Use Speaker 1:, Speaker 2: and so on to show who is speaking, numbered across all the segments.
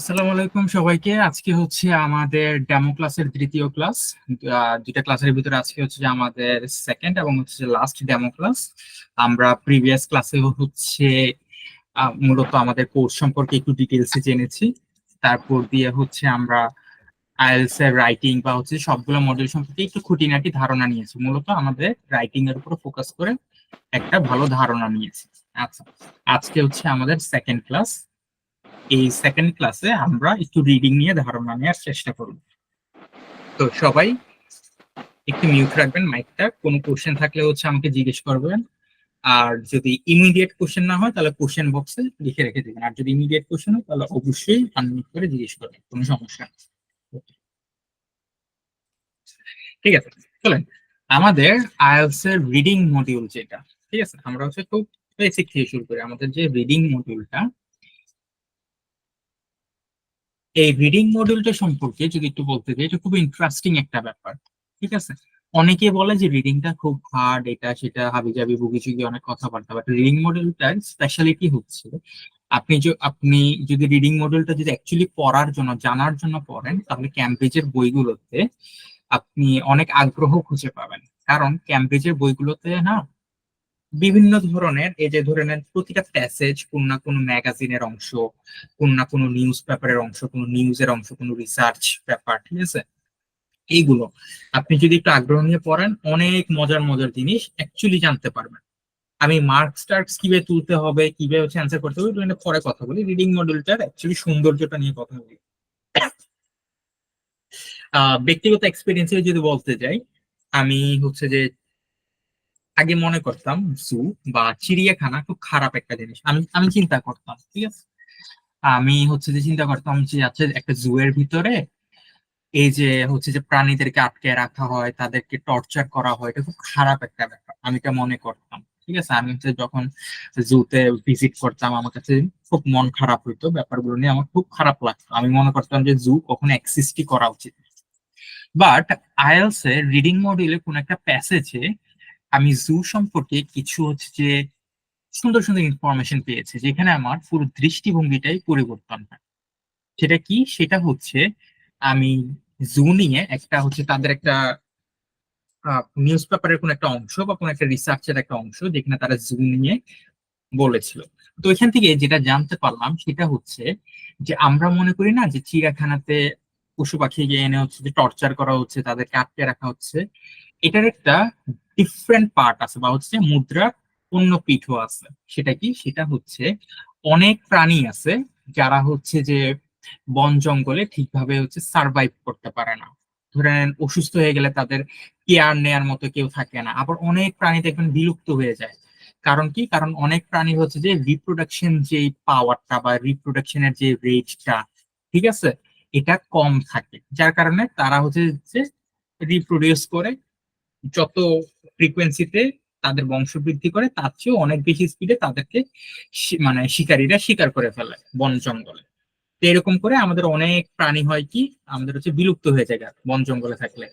Speaker 1: আসসালামু আলাইকুম সবাইকে। আজকে হচ্ছে আমাদের ডেমো ক্লাসের তৃতীয় ক্লাস। দুইটা ক্লাসের ভিতরে আজকে হচ্ছে যে আমাদের সেকেন্ড এবং হচ্ছে লাস্ট ডেমো ক্লাস। আমরা প্রিভিয়াস ক্লাসে হচ্ছে মূলত আমাদের কোর্স সম্পর্কে একটু ডিটেলসে জেনেছি। তারপর দিয়ে হচ্ছে আমরা আইএলটিএস এর রাইটিং বা হচ্ছে সবগুলো মডেল সম্পর্কে একটু খুঁটিনাটি ধারণা নিয়েছি। মূলত আমাদের রাইটিং এর উপর ফোকাস করে একটা ভালো ধারণা নিয়েছি। আচ্ছা, আজকে হচ্ছে আমাদের সেকেন্ড ক্লাস। এই সেকেন্ড ক্লাসে আমরা একটু রিডিং নিয়ে ধারণা নেওয়ার চেষ্টা করব। তো সবাই একটু মিউট রাখবেন মাইকটা। কোনো কোশ্চেন থাকলে হচ্ছে আমাকে জিজ্ঞেস করবেন। আর যদি ইমিডিয়েট কোশ্চেন না হয় তাহলে কোশ্চেন বক্সে লিখে রেখে দেবেন। আর যদি ইমিডিয়েট কোশ্চেন হয় তাহলে অবশ্যই আনমিউট করে জিজ্ঞেস করবেন, কোনো সমস্যা নেই। ঠিক আছে, চলেন। আমাদের আইএলটিএস এর রিডিং মডিউল যেটা, ঠিক আছে, আমরা হচ্ছে খুব বেসিক থেকে শুরু করি। আমাদের যে রিডিং মডিউলটা, এই রিডিং মডিউলটা সম্পর্কে যদি একটু বলতে চাই, এটা খুব ইন্টারেস্টিং একটা ব্যাপার। ঠিক আছে, অনেকে বলে যে রিডিংটা খুব হার্ড, এটা সেটা হাবিজাবি বুগিচুগি অনেক কথাবার্তা, বাট রিডিং মডিউলটার স্পেশালিটি হচ্ছে আপনি যদি রিডিং মডিউলটা যদি অ্যাকচুয়ালি পড়ার জন্য জানার জন্য পড়েন, তাহলে ক্যামব্রিজের বইগুলোতে আপনি অনেক আগ্রহ খুঁজে পাবেন। কারণ ক্যামব্রিজের বইগুলোতে না বিভিন্ন ধরনের, এই যে ধরে নেন প্রতিটা প্যাসেজ কোন না কোনো ম্যাগাজিনের অংশ, কোন না কোনো নিউজ পেপারের অংশ, কোনো নিউজের অংশ, কোনো রিসার্চ পেপার, ঠিক আছে, এইগুলো আপনি যদি একটু আগ্রহ নিয়ে পড়েন, অনেক মজার মজার জিনিস অ্যাকচুয়ালি জানতে পারবেন। আমি মার্কস টার্কস কিভাবে তুলতে হবে, কিভাবে হচ্ছে অ্যান্সার করতে হবে, এটা নিয়ে পরে কথা বলি। রিডিং মডিউলটার অ্যাকচুয়ালি সৌন্দর্যটা নিয়ে কথা বলি। ব্যক্তিগত এক্সপিরিয়েন্সে যদি বলতে যাই, আমি হচ্ছে যে আগে মনে করতাম জু বা চিড়িয়াখানা খুব খারাপ একটা জিনিস। আমি আমি চিন্তা করতাম, ঠিক আছে, আমি হচ্ছে যে চিন্তা করতাম যে আচ্ছা, একটা জু এর ভিতরে এই যে হচ্ছে যে প্রাণীদেরকে আটকে রাখা হয়, তাদেরকে টর্চার করা হয়, এটা খুব খারাপ একটা ব্যাপার, আমি এটা মনে করতাম। ঠিক আছে, আমি হচ্ছে যখন জুতে ভিজিট করতাম, আমার কাছে খুব মন খারাপ হইতো, ব্যাপারগুলো নিয়ে আমার খুব খারাপ লাগতো। আমি মনে করতাম যে জু কখনো এক্সিস্টই করা উচিত। বাট আইএলটিএস এর রিডিং মডিউলে কোন একটা প্যাসেজে আমি জু সম্পর্কে কিছু হচ্ছে যে সুন্দর সুন্দর ইনফরমেশন পেয়েছি, যেখানে আমার পুরো দৃষ্টিভঙ্গিটাই পরিবর্তন হয়। সেটা কি? সেটা হচ্ছে আমি জু নিয়ে একটা হচ্ছে তাদের একটা নিউজ পেপারের কোন একটা অংশ বা কোন একটা রিসার্চের একটা অংশ, যেখানে তারা জু নিয়ে বলেছিল। তো এখান থেকে যেটা জানতে পারলাম সেটা হচ্ছে যে আমরা মনে করি না যে চিড়িয়াখানাতে পশু পাখি এনে হচ্ছে যে টর্চার করা হচ্ছে, তাদেরকে আটকে রাখা হচ্ছে। এটার একটা ডিফারেন্ট পার্ট আছে বা হচ্ছে মুদ্রার অন্য পিঠও আছে। সেটা কি? সেটা হচ্ছে অনেক প্রাণী আছে যারা হচ্ছে যে বন জঙ্গলে ঠিকভাবে হচ্ছে সার্ভাইভ করতে পারে না। ধরেন অসুস্থ হয়ে গেলে তাদের কেয়ার নেয়ার মতো কেউ থাকে না। আবার অনেক প্রাণী দেখবেন বিলুপ্ত হয়ে যায়। কারণ কি? কারণ অনেক প্রাণী হচ্ছে যে রিপ্রোডাকশন যে পাওয়ারটা বা রিপ্রোডাকশনের যে রেটটা, ঠিক আছে, এটা কম থাকে, যার কারণে তারা হচ্ছে যে রিপ্রোডিউস করে যত ফ্রিকোয়েন্সিতে তাদের বংশবৃদ্ধি করে, তার চেয়ে অনেক বেশি স্পিডে তাদেরকে মানে শিকারীরা শিকার করে ফেলে বন জঙ্গলে। তো এরকম করে আমাদের অনেক প্রাণী হয় কি, আমাদের হচ্ছে বিলুপ্ত হয়ে যায় বন জঙ্গলে থাকলে।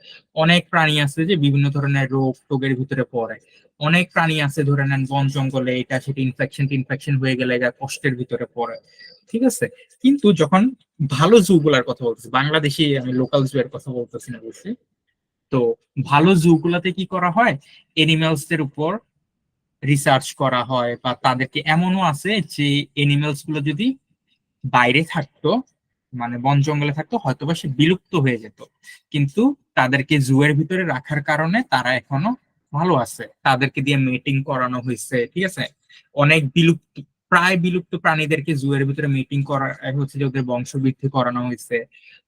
Speaker 1: অনেক প্রাণী আছে যে বিভিন্ন ধরনের রোগ টোগের ভিতরে পড়ে। অনেক প্রাণী আছে ধরে নেন বন জঙ্গলে এটা সেটা ইনফেকশন টিনফেকশন হয়ে গেলে এরা কষ্টের ভিতরে পড়ে। ঠিক আছে, কিন্তু যখন ভালো জু গুলার কথা বলতেছি, বাংলাদেশি আমি লোকাল জু এর কথা বলতেছি না অবশ্যই। তো ভালো জু গুলাতে কি করা হয়, এনিমেলস দের উপর রিসার্চ করা হয়, বা তাদেরকে এমনও আছে যে এনিমেলস গুলো যদি বাইরে থাকতো, মানে বন জঙ্গলে থাকতো, হয়তোবা সে বিলুপ্ত হয়ে যেত, কিন্তু তাদেরকে জু এর ভিতরে রাখার কারণে তারা এখনো ভালো আছে, তাদেরকে দিয়ে মিটিং করানো হয়েছে। ঠিক আছে, অনেক বিলুপ্ত, প্রায় বিলুপ্ত প্রাণীদেরকে জু এর ভিতরে মিটিং করা হচ্ছে যে ওদের বংশবৃদ্ধি করানো হয়েছে।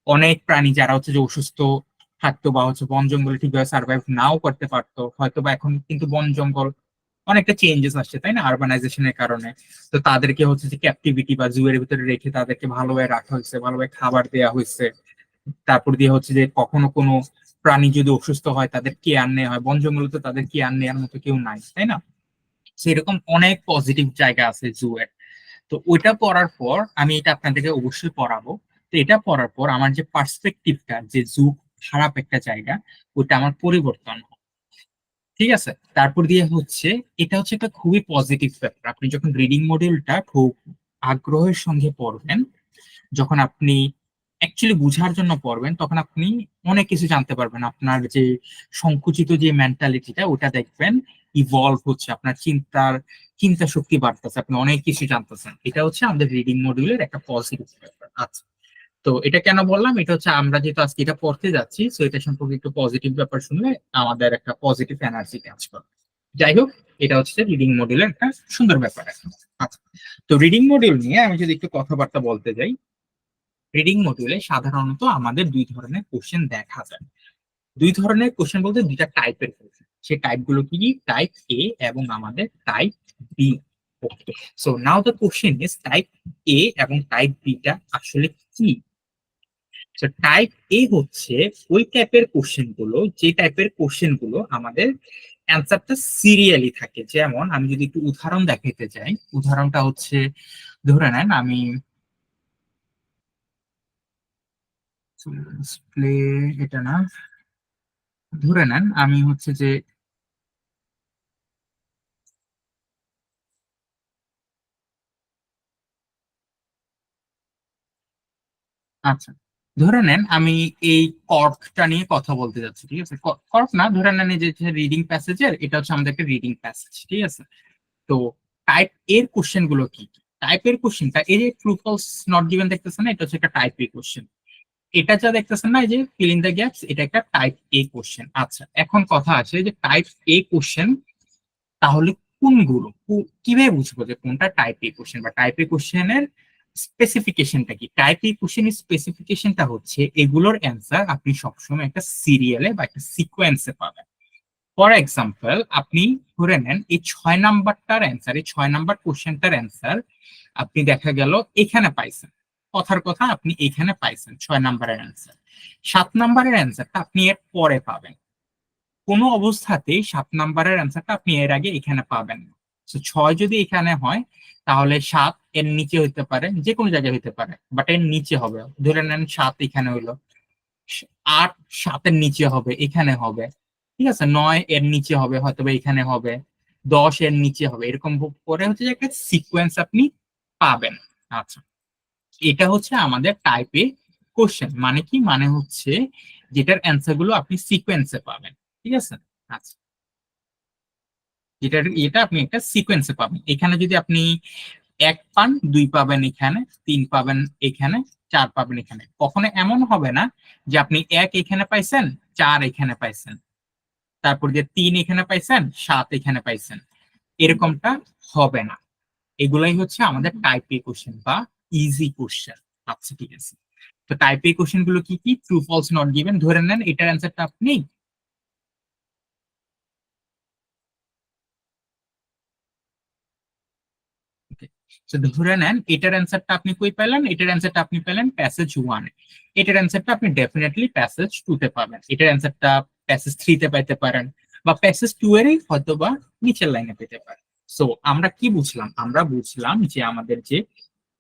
Speaker 1: অনেক প্রাণী যারা হচ্ছে যে অসুস্থ থাকতো বা হচ্ছে বন জঙ্গলে ঠিকভাবে সার্ভাইভ নাও করতে পারতো, হয়তোবা এখন কিন্তু বন জঙ্গল অনেকটা চেঞ্জেস আসছে, তাই না, আরবানাইজেশনের কারণে। তো তাদেরকে হচ্ছে যে ক্যাপটিভিটি বা জু এর ভিতরে রেখে তাদেরকে ভালোভাবে রাখা হয়েছে, ভালোভাবে খাবার দেওয়া হয়েছে। তারপর দিয়ে হচ্ছে যে কখনো কোনো প্রাণী যদি অসুস্থ হয় তাদের কেয়ার নেওয়া হয়। বন জঙ্গলে তো তাদের কেয়ার নেওয়ার মতো কেউ নাই, তাই না? সেরকম অনেক পজিটিভ জায়গা আছে জু এর। তো ওইটা পড়ার পর আমি এটা আপনাদেরকে অবশ্যই পড়াবো। তো এটা পড়ার পর আমার যে পার্সপেক্টিভটা, যে জু খারাপ একটা জায়গা, ওইটা আমার পরিবর্তন হয়। ঠিক আছে, তারপর দিয়ে হচ্ছে এটা হচ্ছে একটা খুবই পজিটিভ ব্যাপার। আপনি যখন রিডিং মডিউলটা খুব আগ্রহের সঙ্গে পড়বেন, যখন আপনি অ্যাকচুয়ালি বুঝার জন্য পড়বেন তখন আপনি অনেক কিছু জানতে পারবেন। আপনার যে সংকুচিত যে মেন্টালিটিটা ওটা দেখবেন ইভলভ হচ্ছে, আপনার চিন্তা শক্তি বাড়তেছে, আপনি অনেক কিছু জানতেছেন। এটা হচ্ছে আমাদের রিডিং মডিউলের একটা পজিটিভ ব্যাপার। আচ্ছা, তো এটা কেন বললাম, এটা হচ্ছে আমরা যেহেতু আজকে এটা পড়তে যাচ্ছি, তো এটা সম্পর্কে একটু পজিটিভ ব্যাপার শুনলে আমাদের একটা পজিটিভ এনার্জি কাজ করে। যাই হোক, এটা হচ্ছে রিডিং মডিউলের একটা সুন্দর ব্যাপার এখন। আচ্ছা, তো রিডিং মডিউল নিয়ে আমি যদি একটু কথাবার্তা বলতে যাই, রিডিং মডিউলে সাধারণত আমাদের দুই ধরনের কোশ্চেন দেখা যায়। দুই ধরনের কোশ্চেন বলতে দুইটা টাইপের কোশ্চেন। সেই টাইপ গুলো কি কি? টাইপ এ এবং আমাদের type B. Okay, so now the question is type A এবং টাইপ বি টা আসলে কি? টাইপ এ হচ্ছে ওই টাইপের কোশ্চেন গুলো, যে টাইপের কোশ্চেন গুলো আমাদের অ্যান্সারটা সিরিয়ালি থাকে। যেমন আমি যদি একটু উদাহরণ দেখাইতে চাই, উদাহরণটা হচ্ছে ধরে নেন আমি প্লে, এটা না, ধরে নেন আমি হচ্ছে যে, আচ্ছা, ধরে নেন আমি এই কর্কটা নিয়ে কথা বলতে যাচ্ছি, ঠিক আছে? কর্ক না, ধরে নেন এই যে রিডিং প্যাসেজের, এটা হচ্ছে আমাদের একটা রিডিং প্যাসেজ, ঠিক আছে? তো টাইপ এর কোশ্চেন গুলো কি কি? টাইপের কোশ্চেনটা এই যে ট্রু ফলস নট গিভেন দেখতেছেন না, এটা হচ্ছে একটা টাইপ এ কোশ্চেন। এটা যা দেখতেছেন না, এই যে ফিল ইন দ্য গ্যাপস, এটা একটা টাইপ এ কোশ্চেন। আচ্ছা, এখন কথা আছে যে টাইপ এ কোশ্চেন তাহলে কোনগুলো, কিভাবে বুঝবো যে কোনটা টাইপ এ কোশ্চেন বা টাইপ এ কোশ্চেনের স্পেসিফিকেশনটা কি? টাইপ এ কোশ্চেনের স্পেসিফিকেশনটা হচ্ছে এগুলোর অ্যান্সার আপনি সবসময় একটা সিরিয়ালে বা একটা সিকোয়েন্সে পাবেন। ফর এক্সাম্পল, আপনি ধরে নেন এই 6 নাম্বারটার অ্যান্সার, এই 6 নাম্বার কোশ্চেনটার অ্যান্সার আপনি দেখা গেল এখানে পাইছেন। কথার কথা, আপনি এখানে পাইছেন 6 নাম্বারের অ্যান্সার। 7 নাম্বারের অ্যান্সারটা আপনি এর পরে পাবেন। কোনো অবস্থাতেই 7 নাম্বারের অ্যান্সারটা আপনি এর আগে এখানে পাবেন না। So, 6 যদি এখানে হয় তাহলে 7 এর নিচে হইতে পারে, যে কোনো জায়গায় হইতে পারে, বাট এর নিচে হবে। ধরে নেন 7 এখানে হইলো, 8 7-এর নিচে হবে, এখানে হবে, ঠিক আছে? 9 এর নিচে হবে, হয়তো বা এখানে হবে, 10 এর নিচে হবে, এরকম করে হচ্ছে যে একটা সিকোয়েন্স আপনি পাবেন। আচ্ছা, এটা হচ্ছে আমাদের টাইপে কোশ্চেন। মানে কি? মানে হচ্ছে যেটার অ্যান্সার গুলো আপনি সিকোয়েন্সে পাবেন, ঠিক আছে? আচ্ছা, এটা আপনি একটা সিকোয়েন্সে পাবেন। এখানে যদি আপনি 1 পান, 2 পাবেন এখানে, 3 পাবেন এখানে, 4 পাবেন এখানে। কখনো এমন হবে না যে আপনি 1 এখানে পাইছেন, 4 এখানে পাইছেন, তারপর যে 3 এখানে পাইছেন, 7 এখানে পাইছেন, এরকমটা হবে না। এগুলাই হচ্ছে আমাদের টাইপ এ কোশ্চেন বা ইজি কোশ্চেন। আচ্ছা, ঠিক আছে। তো টাইপ এ কোশ্চেন গুলো কি কি? True false not given. ধরে নেন এটার অ্যান্সারটা আপনি, okay, তো ধরে নেন এটার অ্যান্সারটা আপনি কই পেলেন? এটার অ্যান্সারটা আপনি পেলেন প্যাসেজ 1। এটার অ্যান্সারটা আপনি ডেফিনেটলি প্যাসেজ 2 তে পাবেন। এটার অ্যান্সারটা প্যাসেজ 3 তে পাইতে পারেন, বা প্যাসেজ 2 এরই হয়তো বা নিচের লাইনে পেতে পারেন। সো আমরা কি বুঝলাম? আমরা বুঝলাম যে আমাদের যে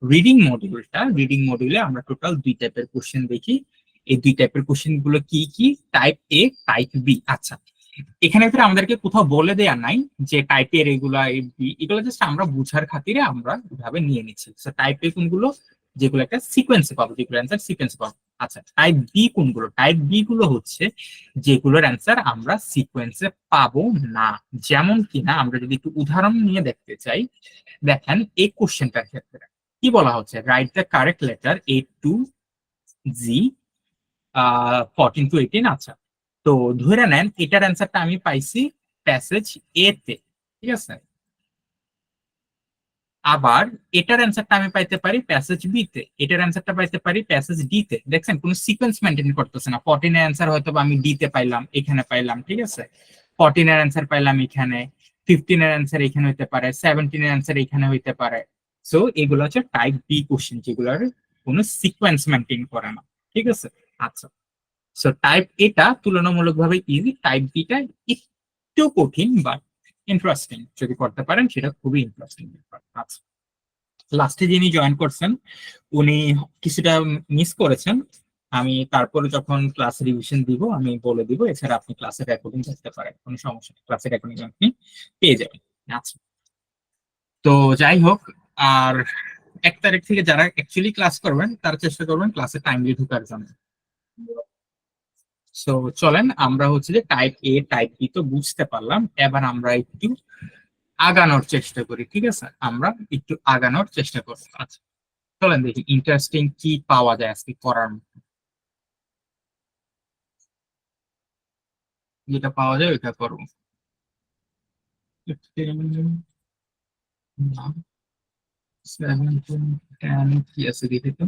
Speaker 1: রিডিং মডিউলে আমরা টোটাল 2 টাইপের কোশ্চেন দেখি। এই 2 টাইপের কোশ্চেন গুলো কি কি? টাইপ এ, টাইপ বি। আচ্ছা, এখানে ভিতরে আমাদেরকে কোথাও বলে দেয়া নাই যে টাইপের এগুলা এগুলো জাস্ট আমরা বুঝার খাতিরে আমরা এভাবে নিয়ে নিচ্ছি। টাইপ এ কোনগুলো? যেগুলো একটা সিকোয়েন্সে পাবো, যেগুলো অ্যান্সার সিকোয়েন্সে পাবো। আচ্ছা, টাইপ বি কোনগুলো? টাইপ বি গুলো হচ্ছে যেগুলোর অ্যান্সার আমরা সিকোয়েন্সে পাবো না। যেমন কিনা আমরা যদি একটু উদাহরণ নিয়ে দেখতে চাই, দেখেন এই কোশ্চেনটার ক্ষেত্রে কি বলা হচ্ছে? Write the correct letter A to G 14 to 18। আচ্ছা, তো ধরে নেন এটার অ্যান্সারটা আমি পাইছি প্যাসেজ এ তে, ঠিক আছে? আবার এটার অ্যান্সারটা আমি পাইতে পারি প্যাসেজ বি তে, এটার অ্যান্সারটা পাইতে পারি প্যাসেজ ডি তে। দেখছেন কোনো সিকোয়েন্স মেনটেন করতেছে না। 14 এর অ্যান্সার হয়তো বা আমি ডি তে পাইলাম, এখানে পাইলাম, ঠিক আছে? 14 এর অ্যান্সার পাইলাম এখানে, 15 এর অ্যান্সার এখানে হইতে পারে, 17 এর অ্যান্সার এখানে হইতে পারে। সো এগুলো হচ্ছে টাইপ বি কোশ্চেন, যেগুলোর কোনো সিকোয়েন্স মেনটেন করে না, ঠিক আছে? আচ্ছা, সো টাইপ এটা তুলনামূলকভাবে ইজি, টাইপ বিটা একটু কঠিন বাট ইন্টারেস্টিং। যদি করতে পারেন সেটা খুবই ইন্টারেস্টিং ব্যাপার। আচ্ছা, লাস্টে যিনি জয়েন করছেন উনি কিছুটা মিস করেছেন। আমি তারপরে যখন ক্লাস রিভিশন দিব আমি বলে দিব। এছাড়া আপনি ক্লাসের রেকর্ডিং দেখতে পারেন, কোনো সমস্যা নেই, ক্লাসের রেকর্ডিং আপনি পেয়ে যাবেন। আচ্ছা, তো যাই হোক, আর 1 তারিখ থেকে যারা অ্যাকচুয়ালি ক্লাস করবেন তারা চেষ্টা করবেন ক্লাসে টাইমলি ঢোকার জন্য। সো চলেন আমরা হচ্ছে যে টাইপ এ টাইপ বি তো বুঝতে পারলাম, এবার আমরা একটু আগানোর চেষ্টা করি। ঠিক আছে, আমরা একটু আগানোর চেষ্টা করবো। আচ্ছা চলেন দেখি ইন্টারেস্টিং কি পাওয়া যায় আজকে করার মতো। যেটা পাওয়া যায় ওইটা করবো। 10 কি আছে দেখি তো।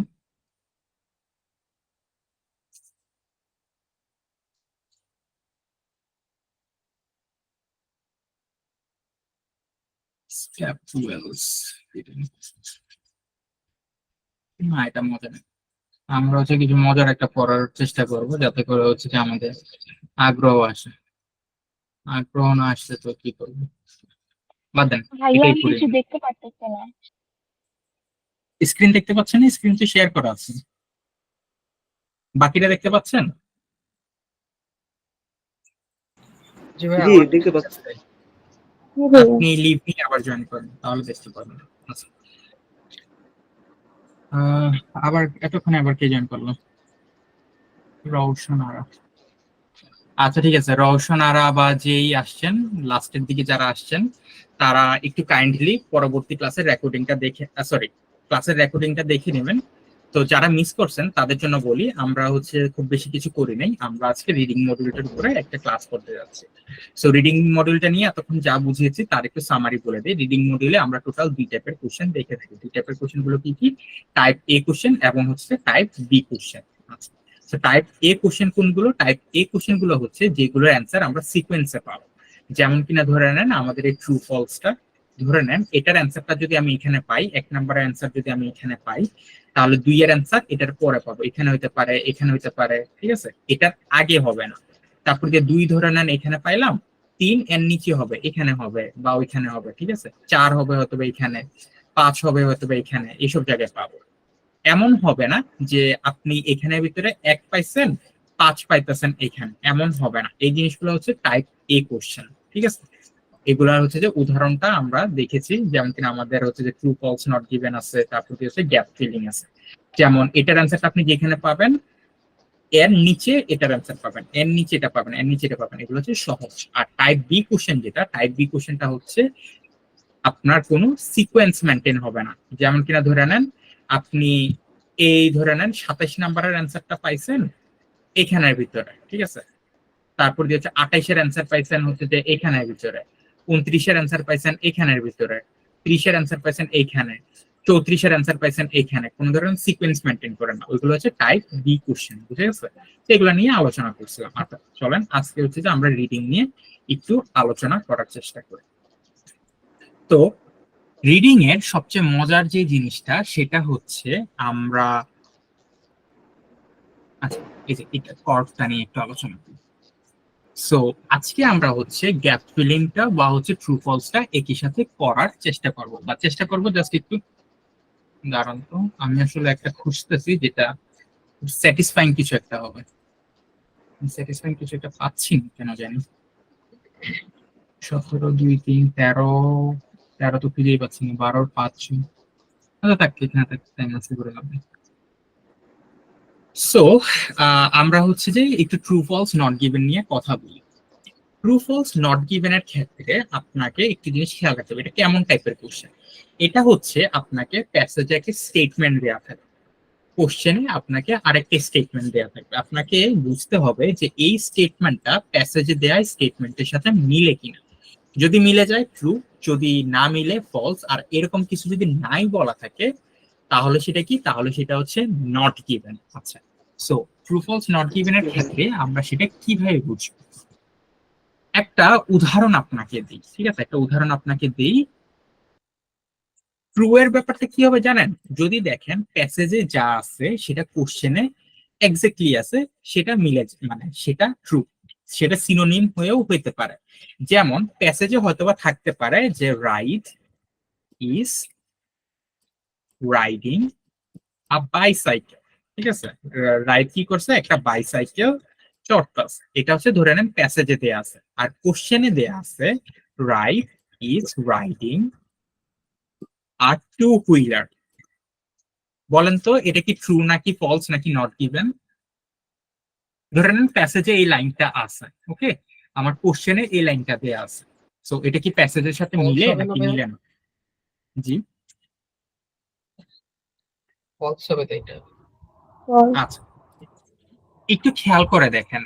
Speaker 1: Scapulars। না এটা মজা নেই, আমরা হচ্ছে কিছু মজার একটা পড়ার চেষ্টা করব যাতে করে হচ্ছে যে আমাদের আগ্রহ আসে। আগ্রহ না আসলে তো কি করবো, বাদ দেন,
Speaker 2: ভাইয়া
Speaker 1: এটাই
Speaker 2: আমি
Speaker 1: করি।
Speaker 2: কিছু দেখতে পারতেছি না।
Speaker 1: স্ক্রিন দেখতে পাচ্ছেন? স্ক্রিন তো শেয়ার করা আছে, বাকিটা দেখতে পাচ্ছেন? জি ভাই
Speaker 3: জি,
Speaker 1: আমার
Speaker 3: দেখতে পাচ্ছি।
Speaker 1: আপনি লিভ নিয়ে আবার জয়েন করেন তাহলে দেখতে পারবেন। আচ্ছা আহ, আবার এতক্ষণে আবার কে জয়েন করলো? রওশন আরা। আচ্ছা ঠিক আছে, রওশন আরা বা যেই আসছেন লাস্টের দিকে যারা আসছেন তারা একটু কাইন্ডলি পরবর্তী ক্লাসের রেকর্ডিংটা দেখে, সরি ক্লাসের রেকর্ডিংটা দেখে নেবেন। তো যারা মিস করছেন তাদের জন্য বলি, আমরা হচ্ছে খুব বেশি কিছু করি নাই, আমরা আজকে রিডিং মডিউলটার উপরে একটা ক্লাস করতে যাচ্ছি। সো রিডিং মডিউলটা নিয়ে এতক্ষণ যা বুঝিয়েছি তার একটু সামারি বলে দিই। রিডিং মডিউলে আমরা টোটাল 2 টাইপের কোশ্চেন দেখে থাকি। 2 টাইপের কোশ্চেন গুলো কি কি? টাইপ এ কোশ্চেন এবং হচ্ছে টাইপ বি কোশ্চেন। আচ্ছা টাইপ এ কোশ্চেন কোনগুলো? টাইপ এ কোশ্চেন গুলো হচ্ছে যেগুলোর অ্যান্সার আমরা সিকোয়েন্সে পাবো। যেমন কিনা ধরে নেন আমাদের এই ট্রু ফলসটা, ধরে নেন এটার অ্যান্সারটা যদি আমি এখানে পাই, 1 নম্বরের অ্যান্সার যদি আমি এখানে পাই, তাহলে 2 এর অ্যান্সার এটার পরে পাবো, এখানে হইতে পারে এখানে হইতে পারে, ঠিক আছে, এটার আগে হবে না। তারপর যে 2 ধরে নেন এখানে পাইলাম, 3 এর নিচে হবে, এখানে হবে বা ওইখানে হবে, ঠিক আছে, 4 হবে হয়তো বা এখানে, 5 হবে হয়তো বা এখানে, এইসব জায়গায় পাবো। এমন হবে না যে আপনি এখানের ভিতরে 1 পাইছেন 5 পাইতেছেন এখানে, এমন হবে না। এই জিনিসগুলো হচ্ছে টাইপ এ কোশ্চেন, ঠিক আছে। এগুলার হচ্ছে যে উদাহরণটা আমরা দেখেছি, যেমন কিনা আমাদের হচ্ছে যে ট্রু ফলস নট গিভেন আছে, তারপর হচ্ছে গ্যাপ ফিলিং আছে। যেমন এটার অ্যান্সারটা আপনি যেখানে পাবেন এর নিচে এটার অ্যান্সার পাবেন, এর নিচে এটা পাবেন, এর নিচে এটা পাবেন, এগুলো হচ্ছে সহজ। আর টাইপ বি কোশ্চেন যেটা, টাইপ বি কোশ্চেনটা হচ্ছে আপনার কোনো সিকোয়েন্স মেনটেন হবে না। যেমন কিনা ধরে নেন আপনি এই ধরে নেন 27 নম্বরের অ্যান্সারটা পাইছেন এখানের ভিতরে, ঠিক আছে, তারপর দিয়ে হচ্ছে 28-এর অ্যান্সার পাইছেন হচ্ছে যে এখানের ভিতরে, 29-এর অ্যান্সার পাইছেন এখানের ভিতরে, 30-এর অ্যান্সার পাইছেন এইখানে, 34-এর অ্যান্সার পাইছেন এইখানে, কোন ধরনের সিকোয়েন্স মেনটেন করে না। ওইগুলো হচ্ছে টাইপ বি কোশ্চেন, বুঝে গেছে? এগুলো নিয়ে আলোচনা করছিলাম। আচ্ছা চলেন আজকে হচ্ছে যে আমরা রিডিং নিয়ে একটু আলোচনা করার চেষ্টা করি। তো রিডিং এর সবচেয়ে মজার যে জিনিসটা সেটা হচ্ছে আমরা, আচ্ছা এই যে এটা কর্ডটা নিয়ে একটু আলোচনা করি। সো আজকে আমরা হচ্ছে গ্যাপ ফিলিংটা বা হচ্ছে ট্রু ফলসটা একই সাথে করার চেষ্টা করব, বা চেষ্টা করব জাস্ট একটু দাঁড়ান তো, আমি আসলে একটা খুঁজতেছি যেটা স্যাটিসফাইং কিছু একটা হবে। স্যাটিসফাইং কিছু একটা পাচ্ছি না কেন জানি। 17, 2, 3, 13, 13 তো খুঁজেই পাচ্ছি না, 12, 5, আচ্ছা থাক এখানে থাক, টাইম আছে করে লাভ। সো আমরা হচ্ছে যে একটু ট্রু ফলস নট গিভেন নিয়ে কথা বলি। ট্রু ফলস নট গিভেন এর ক্ষেত্রে আপনাকে একটি জিনিস খেয়াল রাখতে হবে, এটা কেমন টাইপের কোশ্চেন। এটা হচ্ছে আপনাকে প্যাসেজে একটা স্টেটমেন্ট দেওয়া থাকবে, কোশ্চেনে আপনাকে আরেকটা স্টেটমেন্ট দেওয়া থাকবে, আপনাকে বুঝতে হবে যে এই স্টেটমেন্টটা প্যাসেজে দেওয়া স্টেটমেন্টের সাথে মিলে কিনা। যদি মিলে যায় ট্রু, যদি না মিলে ফলস, আর এরকম কিছু যদি নাই বলা থাকে তাহলে সেটা কি, তাহলে সেটা হচ্ছে নট গিভেন। আচ্ছা so true false not given এর ক্ষেত্রে আমরা সেটা কিভাবে বুঝবো? একটা উদাহরণ আপনাকে দিই, ঠিক আছে, একটা উদাহরণ আপনাকে দিই। ট্রু এর ব্যাপারটা কি হবে জানেন? যদি দেখেন প্যাসেজে যা আছে সেটা কোশ্চেনে এক্স্যাক্টলি আছে, সেটা মিলে, মানে সেটা ট্রু, সেটা সিনোনিম হয়েও হইতে পারে। যেমন প্যাসেজে হয়তোবা থাকতে পারে যে Wright is riding a bicycle, ঠিক আছে, রাইট কি করছে, একটা বাইসাইকেল চড়তেছে, এটা হচ্ছে ধরে নেন প্যাসেজে দেয়া আছে। আর কোশ্চেনে দেয়া আছে রাইট ইজ রাইডিং আর টু হুইলার, বলেন তো এটা কি ট্রু নাকি ফলস নাকি নট গিভেন? ধরে নেন প্যাসেজে এই লাইনটা আছে, ওকে, আমার কোশ্চেনে এই লাইনটা দেয়া আছে, সো এটা কি প্যাসেজের সাথে
Speaker 2: ফলস
Speaker 1: মিলে
Speaker 2: হবে না
Speaker 1: নাকি
Speaker 2: ভাইয়া?
Speaker 1: মিলে না? জি,
Speaker 2: ফলস হবে তো এটা।
Speaker 1: আচ্ছা, একটু খেয়াল করে দেখেন,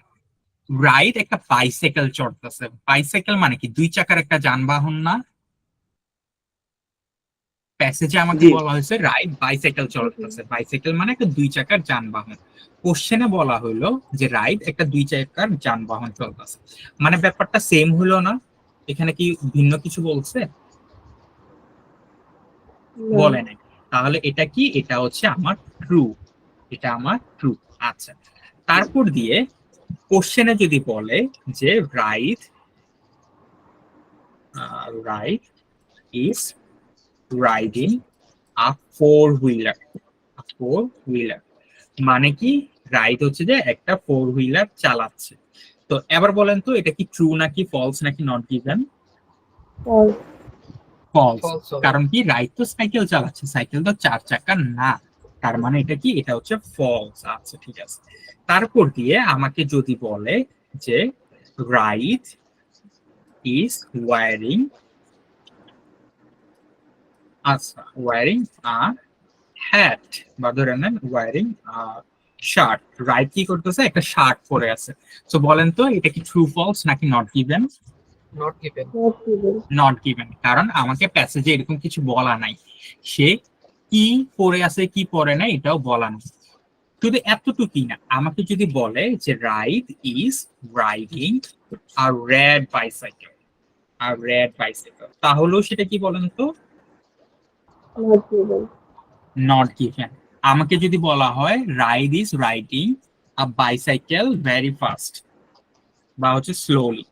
Speaker 1: রাইট একটা বাইসাইকেল চড়তেছে, বাইসাইকেল মানে কি দুই চাকার একটা যানবাহন না? প্যাসেজে আমাকে
Speaker 3: জি
Speaker 1: বলা হয়েছে রাইট বাইসাইকেল চলতেছে, বাইসাইকেল মানে একটা দুই চাকার যানবাহন। কোশ্চেনে বলা হইলো যে রাইট একটা দুই চাকার যানবাহন চলতেছে, মানে ব্যাপারটা সেম হলো না? এখানে কি ভিন্ন কিছু বলছে? বলে নাই। তাহলে এটা কি, এটা হচ্ছে আমার ট্রু, এটা আমার ট্রু। আচ্ছা, তারপর দিয়ে কোশ্চেনে যদি বলে যে right right is riding a four wheeler, four wheeler মানে কি, রাইট হচ্ছে যে একটা ফোর হুইলার চালাচ্ছে। তো এবার বলেন তো এটা কি ট্রু নাকি ফলস নাকি নট গিভেন? ফলস।
Speaker 2: ফলস হবে।
Speaker 1: কারণ কি রাইট তো সাইকেল চালাচ্ছে, সাইকেল তো চার চাকার না, তার মানে এটা কি, এটা হচ্ছে ফলস। আচ্ছা ঠিক আছে, তারপর দিয়ে আমাকে যদি বলে যে রাইট ইজ ওয়ারিং, আচ্ছা ওয়ারিং আ হ্যাট, বা ধরে নেন ওয়ারিং শার্ট, রাইট কি করতেছে, একটা শার্ট পরে আছে। তো বলেন তো এটা কি ট্রু ফলস নাকি not given?
Speaker 2: Not given.
Speaker 1: Not given, কারণ আমাকে প্যাসেজে এরকম কিছু বলা নাই, সে কি পরে আছে কি পরে নাই এটাও বলা নাই। শুধু এতটুকুই না, আমাকে যদি বলে যে রাইট ইজ রাইডিং আর রেড বাইসাইকেল, আর রেড বাইসাইকেল, তাহলেও সেটা কি বলেন তো? Not given. আমাকে যদি বলা হয় Wright is riding a bicycle very fast, বা হচ্ছে স্লোলি,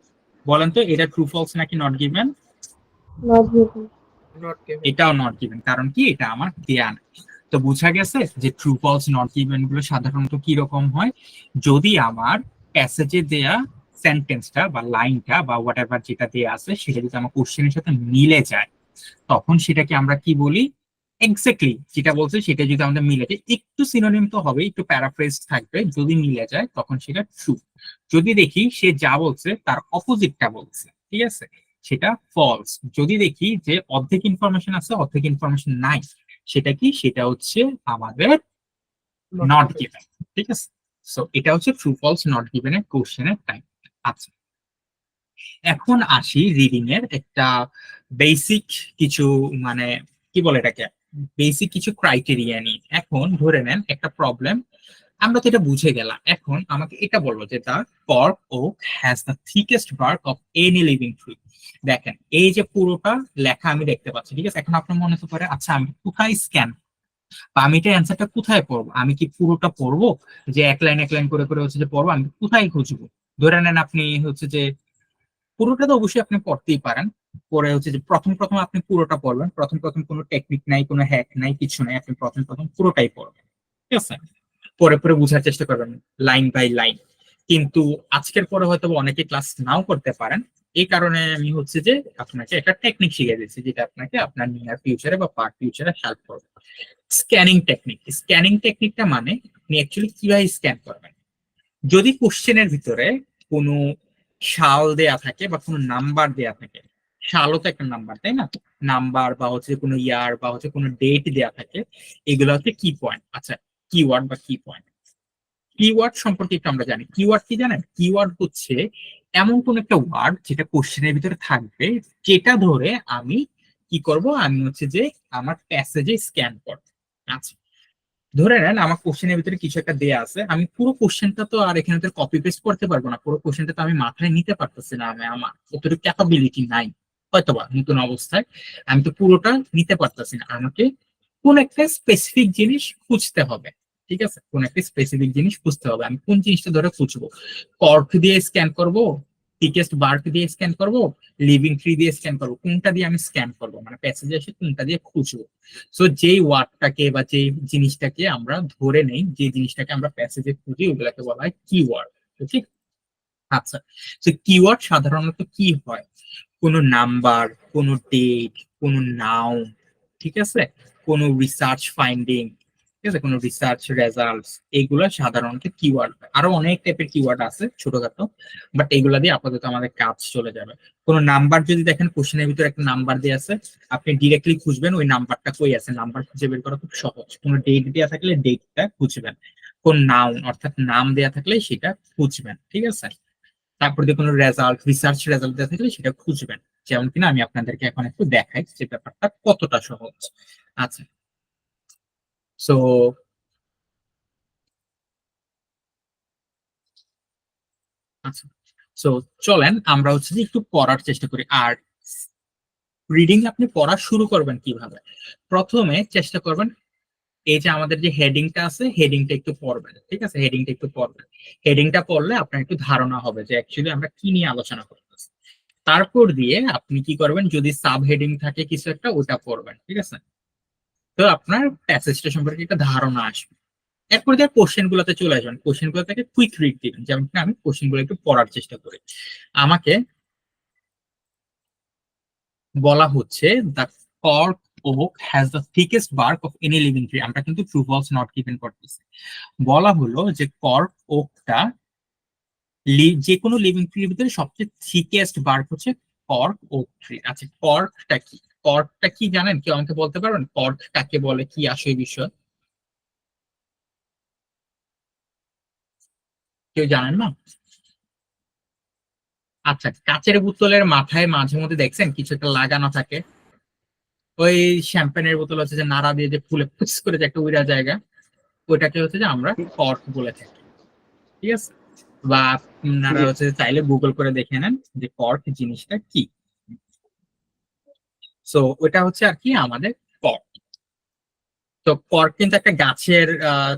Speaker 1: বলেন তো এটা ট্রু ফলস নাকি নট গিভেন?
Speaker 2: Not given.
Speaker 1: এটাও নট গিভেন, কারণ কি এটা আমার দেয়া নাই। তো বোঝা গেছে যে ট্রু ফলস নট গিভেন গুলো সাধারণত কি রকম হয়, যদি আমার প্যাসেজে দেয়া সেন্টেন্সটা বা লাইনটা বা হোয়াট এভার যেটা দেয়া আছে সেটা যদি আমার কোশ্চেনের সাথে মিলে যায়, তখন সেটাকে আমরা কি বলি, এক্স্যাক্টলি যেটা বলছে সেটা যদি আমাদের মিলে যায়, একটু সিনোনিম তো হবে, একটু প্যারাফ্রেজ থাকবে, যদি মিলে যায় তখন সেটা ট্রু। যদি দেখি সে যা বলছে তার অপোজিটটা বলছে, ঠিক আছে, সেটা ফলস। যদি দেখি যে অর্ধেক ইনফরমেশন আছে অর্ধেক ইনফরমেশন নাই, সেটা কি, সেটা হচ্ছে আমাদের নট গিভেন। ঠিক আছে, সো এটা হচ্ছে ট্রু ফলস নট গিভেন এর কোশ্চেনের টাইপ। আচ্ছা, এখন আসি রিডিং এর একটা বেসিক কিছু, মানে কি বলে এটাকে, বেসিক কিছু ক্রাইটেরিয়া নিয়ে। এখন ধরে নেন একটা প্রবলেম, আমরা তো এটা বুঝে গেলাম, এখন আমাকে এটা বলবো যে the cork oak has the thickest bark of any living tree. দেখেন এই যে পুরোটা লেখা আমি দেখতে পাচ্ছি, ঠিক আছে, এখন আপনার মনে হতে পারে আচ্ছা আমি কোথায় স্ক্যান, বা আমি এটা অ্যান্সারটা কোথায় পড়বো, আমি কি পুরোটা পড়বো, যে এক লাইন করে করে হচ্ছে যে পড়বো, আমি কোথায় খুঁজবো? ধরে নেন আপনি হচ্ছে যে পুরোটা তো অবশ্যই আপনি পড়তেই পারেন, পরে হচ্ছে যে প্রথম প্রথম আপনি পুরোটা পড়বেন, প্রথম প্রথম কোনো টেকনিক নাই কোনো হ্যাক নাই কিছু নাই, আপনি প্রথম প্রথম পুরোটাই পড়বেন, ঠিক আছে, পরে পরে বোঝার চেষ্টা করবেন লাইন বাই লাইন। কিন্তু আজকের পরে হয়তো অনেকে ক্লাস নাও করতে পারেন, এই কারণে আমি হচ্ছে যে আপনাকে একটা টেকনিক শিখিয়ে দিচ্ছি যেটা আপনাকে আপনার নিয়ার ফিউচারে বা পার ফিউচারে হেল্প করবে। স্ক্যানিং টেকনিক, স্ক্যানিং টেকনিকটা মানে আপনি অ্যাকচুয়ালি কিভাবে স্ক্যান করবেন, যদি কোশ্চেনের ভিতরে কোনো সাল দেয়া থাকে বা কোনো নাম্বার দেয়া থাকে, সালও তো একটা নাম্বার তাই না, নাম্বার বা হচ্ছে কোনো ইয়ার বা হচ্ছে কোনো ডেট দেয়া থাকে, এগুলো হচ্ছে কি পয়েন্ট। আচ্ছা, কিওয়ার্ড বা কি পয়েন্ট, কিওয়ার্ড সম্পর্কে একটু আমরা জানি, কিওয়ার্ড কি জানেন, কিওয়ার্ড হচ্ছে এমন কোন একটা ওয়ার্ড যেটা কোশ্চেনের ভিতরে থাকবে, যেটা ধরে আমি কি করব, আমি হচ্ছে যে আমার প্যাসেজে স্ক্যান করব। আচ্ছা, ধরে নেন আমার কোশ্চেনের ভিতরে কিছু একটা দেয়া আছে, আমি পুরো কোশ্চেনটা তো আর এখানে তো কপি পেস্ট করতে পারবো না, পুরো কোশ্চেনটা তো আমি মাথায় নিতে পারতেছি না, আমি আমার অতটুকু ক্যাপাবিলিটি নাই, হয়তোবা নতুন অবস্থায় আমি তো পুরোটা নিতে পারতেছি না, আমাকে কোন একটা স্পেসিফিক জিনিস খুঁজতে হবে। ঠিক আছে, কোন একটা স্পেসিফিক জিনিস খুঁজতে হবে, আমি কোন জিনিসটা ধরে খুঁজবো, কর্ক দিয়ে স্ক্যান করব, টিকেস্ট বার্ক দিয়ে স্ক্যান করব, লিভিং ট্রি দিয়ে স্ক্যান করবো, কোনটা দিয়ে আমি স্ক্যান করবো, মানে প্যাসেজে এসে কোনটা দিয়ে খুঁজবো। সো যেই ওয়ার্ডটাকে বা যে জিনিসটাকে আমরা ধরে নেই, যে জিনিসটাকে আমরা প্যাসেজে খুঁজি ওগুলাকে বলা হয় কিওয়ার্ড। ঠিক, আচ্ছা, তো কিওয়ার্ড সাধারণত কি হয়, কোনো নাম্বার, কোনো ডেট, কোনো নাউন, ঠিক আছে, কোনো রিসার্চ ফাইন্ডিং, ঠিক ঠিক আছে, কোনো রিসার্চ রেজাল্টস, এইগুলো সাধারণত কিওয়ার্ড। আরো অনেক টাইপের কিওয়ার্ড আছে ছোটখাটো, বাট এইগুলা দিয়ে আপাতত আমাদের কাজ চলে যাবে। কোনো নাম্বার যদি দেখেন কোশ্চেনের ভিতরে একটা নাম্বার দিয়ে আছে, আপনি ডিরেক্টলি খুঁজবেন ওই নাম্বারটা কই আছে, নাম্বার খুঁজে বের করা খুব সহজ। কোনো ডেট দেওয়া থাকলে ডেটটা খুঁজবেন, কোন নাউন অর্থাৎ নাম দেওয়া থাকলে সেটা খুঁজবেন, ঠিক আছে। তারপর দিয়ে কোনো রেজাল্ট রিসার্চ রেজাল্ট দেওয়া থাকলে সেটা খুঁজবেন। যেমন কিনা আমি আপনাদেরকে এখন একটু দেখাই যে ব্যাপারটা কতটা সহজ। আচ্ছা, সো আচ্ছা সো চলেন আমরা হচ্ছে যে একটু পড়ার চেষ্টা করি। আর রিডিং আপনি পড়া শুরু করবেন কিভাবে? প্রথমে চেষ্টা করবেন এই যে আমাদের যে হেডিংটা আছে, হেডিংটা একটু পড়বেন, ঠিক আছে, হেডিংটা একটু পড়বেন। হেডিংটা পড়লে আপনার একটু ধারণা হবে যে অ্যাকচুয়ালি আমরা কি নিয়ে আলোচনা করতেছি। তারপর দিয়ে আপনি কি করবেন, যদি সাব হেডিং থাকে কিছু একটা, ওটা পড়বেন, ঠিক আছে। তো আপনার প্যাসেজটা সম্পর্কে একটা ধারণা আসবে। এরপর দিয়ে কোশ্চেন গুলোতে চলে আসবেন, কোশ্চেন গুলো থেকে কুইক রিড দিবেন। যেমন কি আমি কোশ্চেন গুলো একটু পড়ার চেষ্টা করি। আমাকে বলা হচ্ছে the cork oak has the thickest bark of any living tree. আমরা কিন্তু ট্রু ফলস নট গিভেন করতেছি। বলা হলো যে কর্ক ওকটা যে কোনো লিভিং ট্রির ভিতরে সবচেয়ে থিকেস্ট বার্ক হচ্ছে কর্ক ওক ট্রি। আচ্ছা, কর্কটা কি? কর্কটা কি জানেন? কেউ আমাকে বলতে পারবেন কর্ক কাকে বলে, কি আসে এই বিষয়? কেউ জানেন না? আচ্ছা, কাচের বোতলের মাথায় মাঝে মধ্যে দেখছেন কিছু একটা লাগানো থাকে, ওই শ্যাম্পেনের বোতল হচ্ছে যে নাড়া দিয়ে যে ফুলে ফুস করে যে একটা উইরা জায়গা, ওইটাকে হচ্ছে যে আমরা কর্ক বলে থাকি, ঠিক আছে। বা আপনারা হচ্ছে যে চাইলে গুগল করে দেখে নেন যে কর্ক জিনিসটা কি। সো ওটা হচ্ছে আর কি আমাদের কর্ক। তো কর্ক কিন্তু একটা গাছের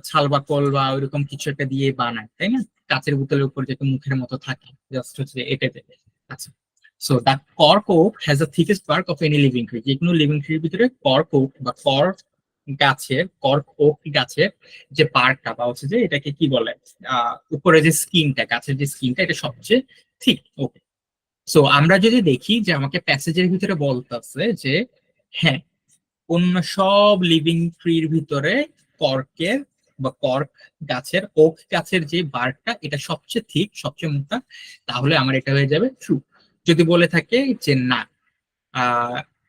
Speaker 1: ছাল বাকল বা ওইরকম কিছু একটা দিয়ে বানায়, তাই না? কাচের বোতলের উপর যেটা মুখের মতো থাকে, জাস্ট হচ্ছে এটাতে। আচ্ছা, so the cork oak has the thickest bark of any living tree. যে কোনো লিভিং ট্রির ভিতরে কর্ক ওক বা কর্ক ওক গাছের যে বার্কটা বা হচ্ছে যে এটাকে কি বলে, উপরে যে স্কিনটা, গাছের যে স্কিনটা, এটা সবচেয়ে ঠিক। ওকে, সো আমরা যদি দেখি যে আমাকে প্যাসেজের ভিতরে বলতেছে যে হ্যাঁ, অন্য সব লিভিং ট্রির ভিতরে কর্কের বা কর্ক গাছের ওক গাছের যে বার্কটা এটা সবচেয়ে থিক, সবচেয়ে মোটা, তাহলে আমার এটা হয়ে যাবে ট্রু। যদি বলে থাকে যে না,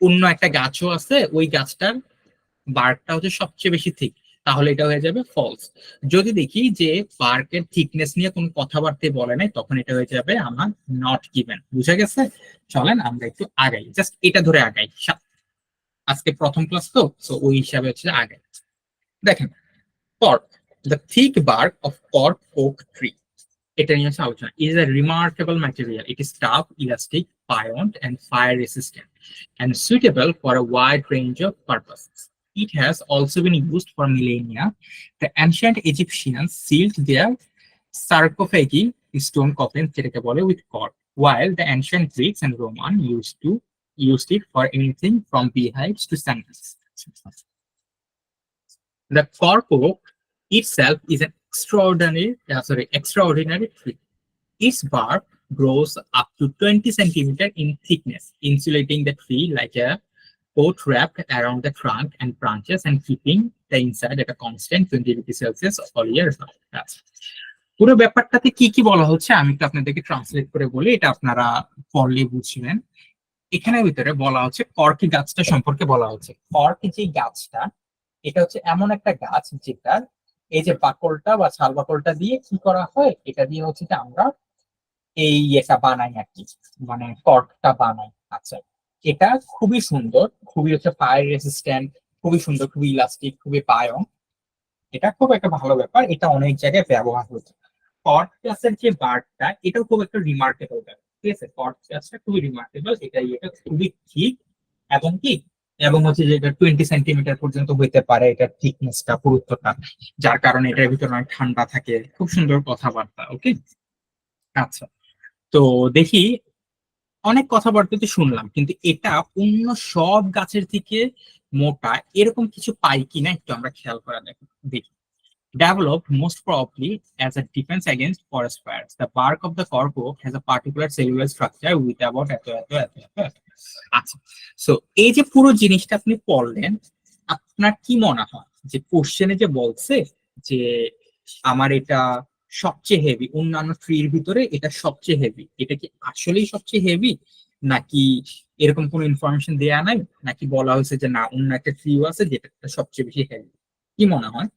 Speaker 1: অন্য একটা গাছও আছে, ওই গাছটার বার্কটা হচ্ছে সবচেয়ে বেশি থিক, তাহলে এটা হয়ে যাবে ফলস। যদি দেখি যে বার্কের থিকনেস নিয়ে কোনো কথাবার্তা বলে নাই, তখন এটা হয়ে যাবে আমার নট গিভেন। বুঝা গেছে? চলেন আমরা একটু আগাই, জাস্ট এটা ধরে আগাই। আজকে প্রথম ক্লাস তো, তো ওই হিসাবে হচ্ছে আগে দেখেন। Cork, the thick bark of cork oak tree, এটা নিয়ে হচ্ছে আলোচনা। Is a remarkable material, it is tough, elastic, buoyant and fire resistant and suitable for a wide range of purposes. It has also been used for millennia. The ancient Egyptians sealed their sarcophagi, stone coffins যেটাকে বলে, with cork, while the ancient Greeks and Roman used it for anything from beehives to sandals. The cork oak itself is an extraordinary tree. Its bark grows up to 20 centimeters in thickness, insulating the tree like a coat wrapped around the trunk and branches and keeping the inside at a constant 20 degrees Celsius all year round. পুরো ব্যাপারটাতে কি কি বলা হচ্ছে আমি তো আপনাদেরকে translate করে বলি, এটা আপনারা পড়লে বুঝবেন। এখানের ভিতরে বলা হচ্ছে কর্কি গাছটা সম্পর্কে বলা হচ্ছে। কর্ক যে গাছটা, এটা হচ্ছে এমন একটা গাছ যেটার এই যে বাকলটা বা ছাল বাকলটা দিয়ে কি করা হয়, এটা দিয়ে হচ্ছে যে আমরা এই এটা বানাই আর কি, মানে কর্কটা বানাই। আচ্ছা, এটা খুবই সুন্দর, খুবই হচ্ছে ফায়ার রেসিস্ট্যান্ট, খুবই সুন্দর, খুবই ইলাস্টিক, খুবই পায়ং। এটা খুব একটা ভালো ব্যাপার, এটা অনেক জায়গায় ব্যবহার হচ্ছে। কর্ক গাছের যে বার্ডটা, এটাও খুব একটা রিমার্কেবল ব্যাপার, ঠিক আছে। কর্ক গাছটা খুবই রিমার্কেবল, এটা খুবই ঠিক, এবং কি এবং হচ্ছে যে এটা 20 সেন্টিমিটার পর্যন্ত হইতে পারে এটার থিকনেসটা, পুরুত্বটা, যার কারণে এটার ভিতরে অনেক ঠান্ডা থাকে। খুব সুন্দর কথাবার্তা। ওকে, আচ্ছা, তো দেখি অনেক কথাবার্তা তো শুনলাম, কিন্তু এটা অন্য সব গাছের থেকে মোটা এরকম কিছু পাই কিনা একটু আমরা খেয়াল করা দেখি। Developed most probably as a defense against forest fires. The bark of the cork oak has a particular cellular structure with about আচ্ছা, সো এই যে পুরো জিনিসটা আপনি পড়লেন, আপনার কি মনে হয় যে কোশ্চেনে যে বলছে যে আমার এটা সবচেয়ে হেভি, অন্যান্য ট্রির ভিতরে এটা সবচেয়ে হেভি, এটা কি আসলেই সবচেয়ে হেভি, নাকি এরকম কোনো ইনফরমেশন দেয়া নাই, নাকি বলা হয়েছে যে না অন্য একটা ট্রিও আছে যেটা সবচেয়ে বেশি হেভি? কি মনে হয়?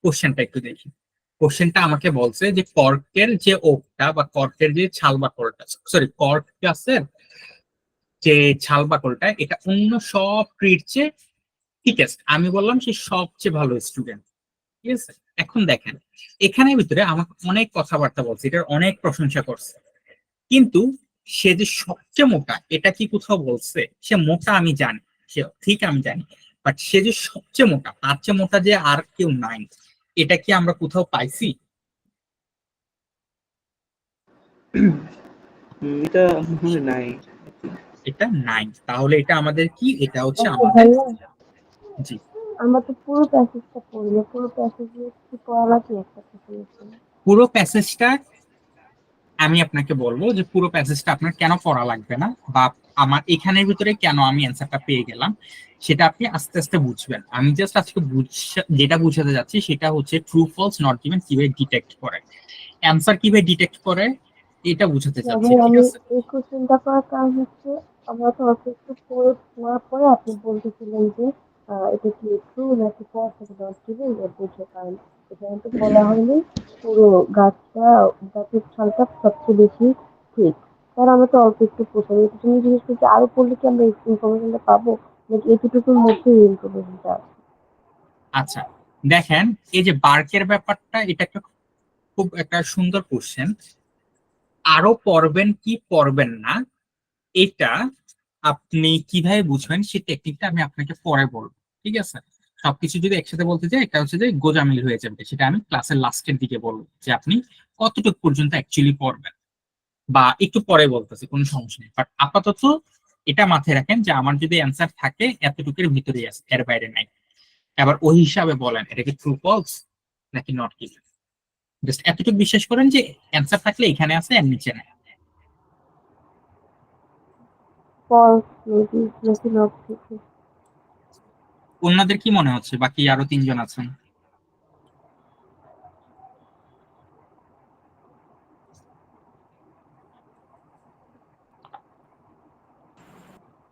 Speaker 1: কোশ্চেনটা একটু দেখি। কোশ্চেনটা আমাকে বলছে যে কর্কের যে ওকটা বা কর্কের যে ছাল বাকলটা, সরি কর্ক গাছের যে ছাল বাকলটা, এটা অন্য সব ট্রির চেয়ে থিকেস্ট। আমি বললাম সে সবচেয়ে ভালো স্টুডেন্ট, ঠিক আছে? এখন দেখেন, এখানের ভিতরে আমাকে অনেক কথাবার্তা বলছে, এটার অনেক প্রশংসা করছে, কিন্তু সে যে সবচেয়ে মোটা এটা কি কোথাও বলছে? সে মোটা আমি জানি, সে ঠিক আমি জানি, বাট সে যে সবচেয়ে মোটা, তার চেয়ে মোটা যে আর কেউ নাই, এটা কি আমরা কোথাও পাইছি?
Speaker 3: এটা মনে হয় নাই।
Speaker 1: এটা নাই। তাহলে এটা আমাদের কি, এটা হচ্ছে
Speaker 4: ওকে
Speaker 1: আমাদের,
Speaker 4: ভাইয়া,
Speaker 1: জি।
Speaker 4: আমরা তো পুরো প্যাসেজটা পড়িনি, পুরো প্যাসেজে কি পড়া লাগে একটা কিছু
Speaker 1: পুরো প্যাসেজটা আমি আপনাকে বলবো যে পুরো প্যাসেজটা আপনার কেন পড়া লাগবে না, বা আমার এখানের ভিতরে কেন আমি অ্যান্সারটা পেয়ে গেলাম, সেটা আপনি আস্তে আস্তে বুঝবেন। আমি জাস্ট আজকে যেটা বুঝাতে যাচ্ছি সেটা হচ্ছে ট্রু ফলস নট গিভেন কিভাবে ডিটেক্ট করে, অ্যান্সার কিভাবে ডিটেক্ট করে, এটা বুঝাতে চাচ্ছি,
Speaker 4: ভাই।
Speaker 1: ঠিক
Speaker 4: আমি
Speaker 1: আছে?
Speaker 4: এই কোশ্চেনটা করার কারণ হচ্ছে আমরা তো অল্প একটু পড়ে পড়ার পরে আপনি বলতেছিলেন যে এটা কি ট্রু নাকি ফলস নাকি নট গিভেন বুঝে, কারণ এখানে তো বলা হয়নি পুরো গাছটা, গাছের ছালটা সবচেয়ে বেশি ঠিক। কারণ আমরা তো অল্প একটু পড়ছি, আমি তুমি জিজ্ঞেস করছি আরো পড়লে কি আমরা ইনফরমেশনটা পাবো, নাকি এতটুকুর মধ্যে ইনফরমেশনটা আছে?
Speaker 1: আচ্ছা, দেখেন, এই যে বার্কের ব্যাপারটা, এটা একটা খুব একটা সুন্দর কোশ্চেন। আরো পড়বেন কি পড়বেন না, এটা আপনি কিভাবে বুঝবেন সেই টেকনিকটা আমি আপনাকে পরে বলবো, ঠিক আছে? সবকিছু যদি একসাথে বলতে যাই এটা হচ্ছে যে গোজামিল হয়ে যাবে, সেটা আমি ক্লাসের লাস্টের দিকে বলবো যে আপনি কতটুকু পর্যন্ত অ্যাকচুয়ালি পড়বেন, বা একটু পরে বলতেছি, কোনো সমস্যা নেই। বাট আপাতত এটা মাথায় রাখেন যে আমার যদি অ্যান্সার থাকে এতটুকুর ভিতরেই আছে, এর বাইরে নাই। এবার ওই হিসাবে বলেন এটা কি ট্রু ফলস নাকি নট কি, জাস্ট এতটুকু বিশ্বাস করেন যে অ্যান্সার থাকলে এখানে আছে এর নিচে নাই।
Speaker 4: ফলস মেবি নাকি নট গিভেন।
Speaker 1: অন্যদের কি মনে হচ্ছে? বাকি আরো তিনজন আছেন।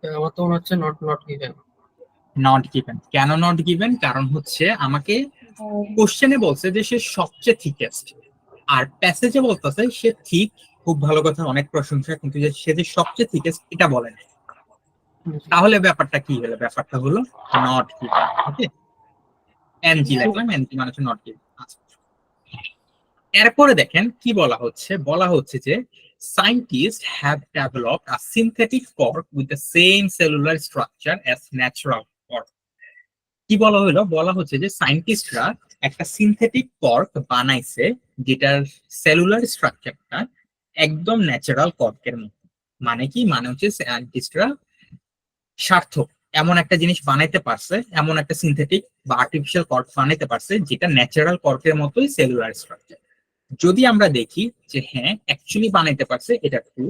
Speaker 2: আমার তো মনে হচ্ছে not not given.
Speaker 1: Not given. কেন নট গিভেন? কারণ হচ্ছে আমাকে কোশ্চেনে বলছে যে সে সবচেয়ে থিকেস্ট, আর প্যাসেজে বলতেছে সে ঠিক, খুব ভালো কথা, অনেক প্রশংসা, কিন্তু যে সে যে সবচেয়ে থিকেস্ট এটা বলে না। তাহলে ব্যাপারটা কি হলো? ব্যাপারটা হলো নট গিভেন। ওকে, এনজি লিখলাম, এনজি মানে হচ্ছে নট গিভেন। আচ্ছা, এরপরে দেখেন কি বলা হচ্ছে, বলা হচ্ছে যে scientists have developed a synthetic cork with the same cellular structure as natural cork. কি বলা হলো? বলা হচ্ছে যে সায়েন্টিস্টরা একটা সিনথেটিক কর্ক বানাইছে যেটার সেলুলার স্ট্রাকচারটা একদম ন্যাচারাল কর্কের মতো। মানে কি? মানে হচ্ছে সায়েন্টিস্টরা সার্থক এমন একটা জিনিস বানাইতে পারছে, এমন একটা সিনথেটিক বা আর্টিফিশিয়াল কর্ক বানাইতে পারছে যেটা ন্যাচারাল কর্কের মতোই সেলুলার স্ট্রাকচার। যদি আমরা দেখি যে হ্যাঁ অ্যাকচুয়ালি বানাইতে পারছে, এটা ট্রু।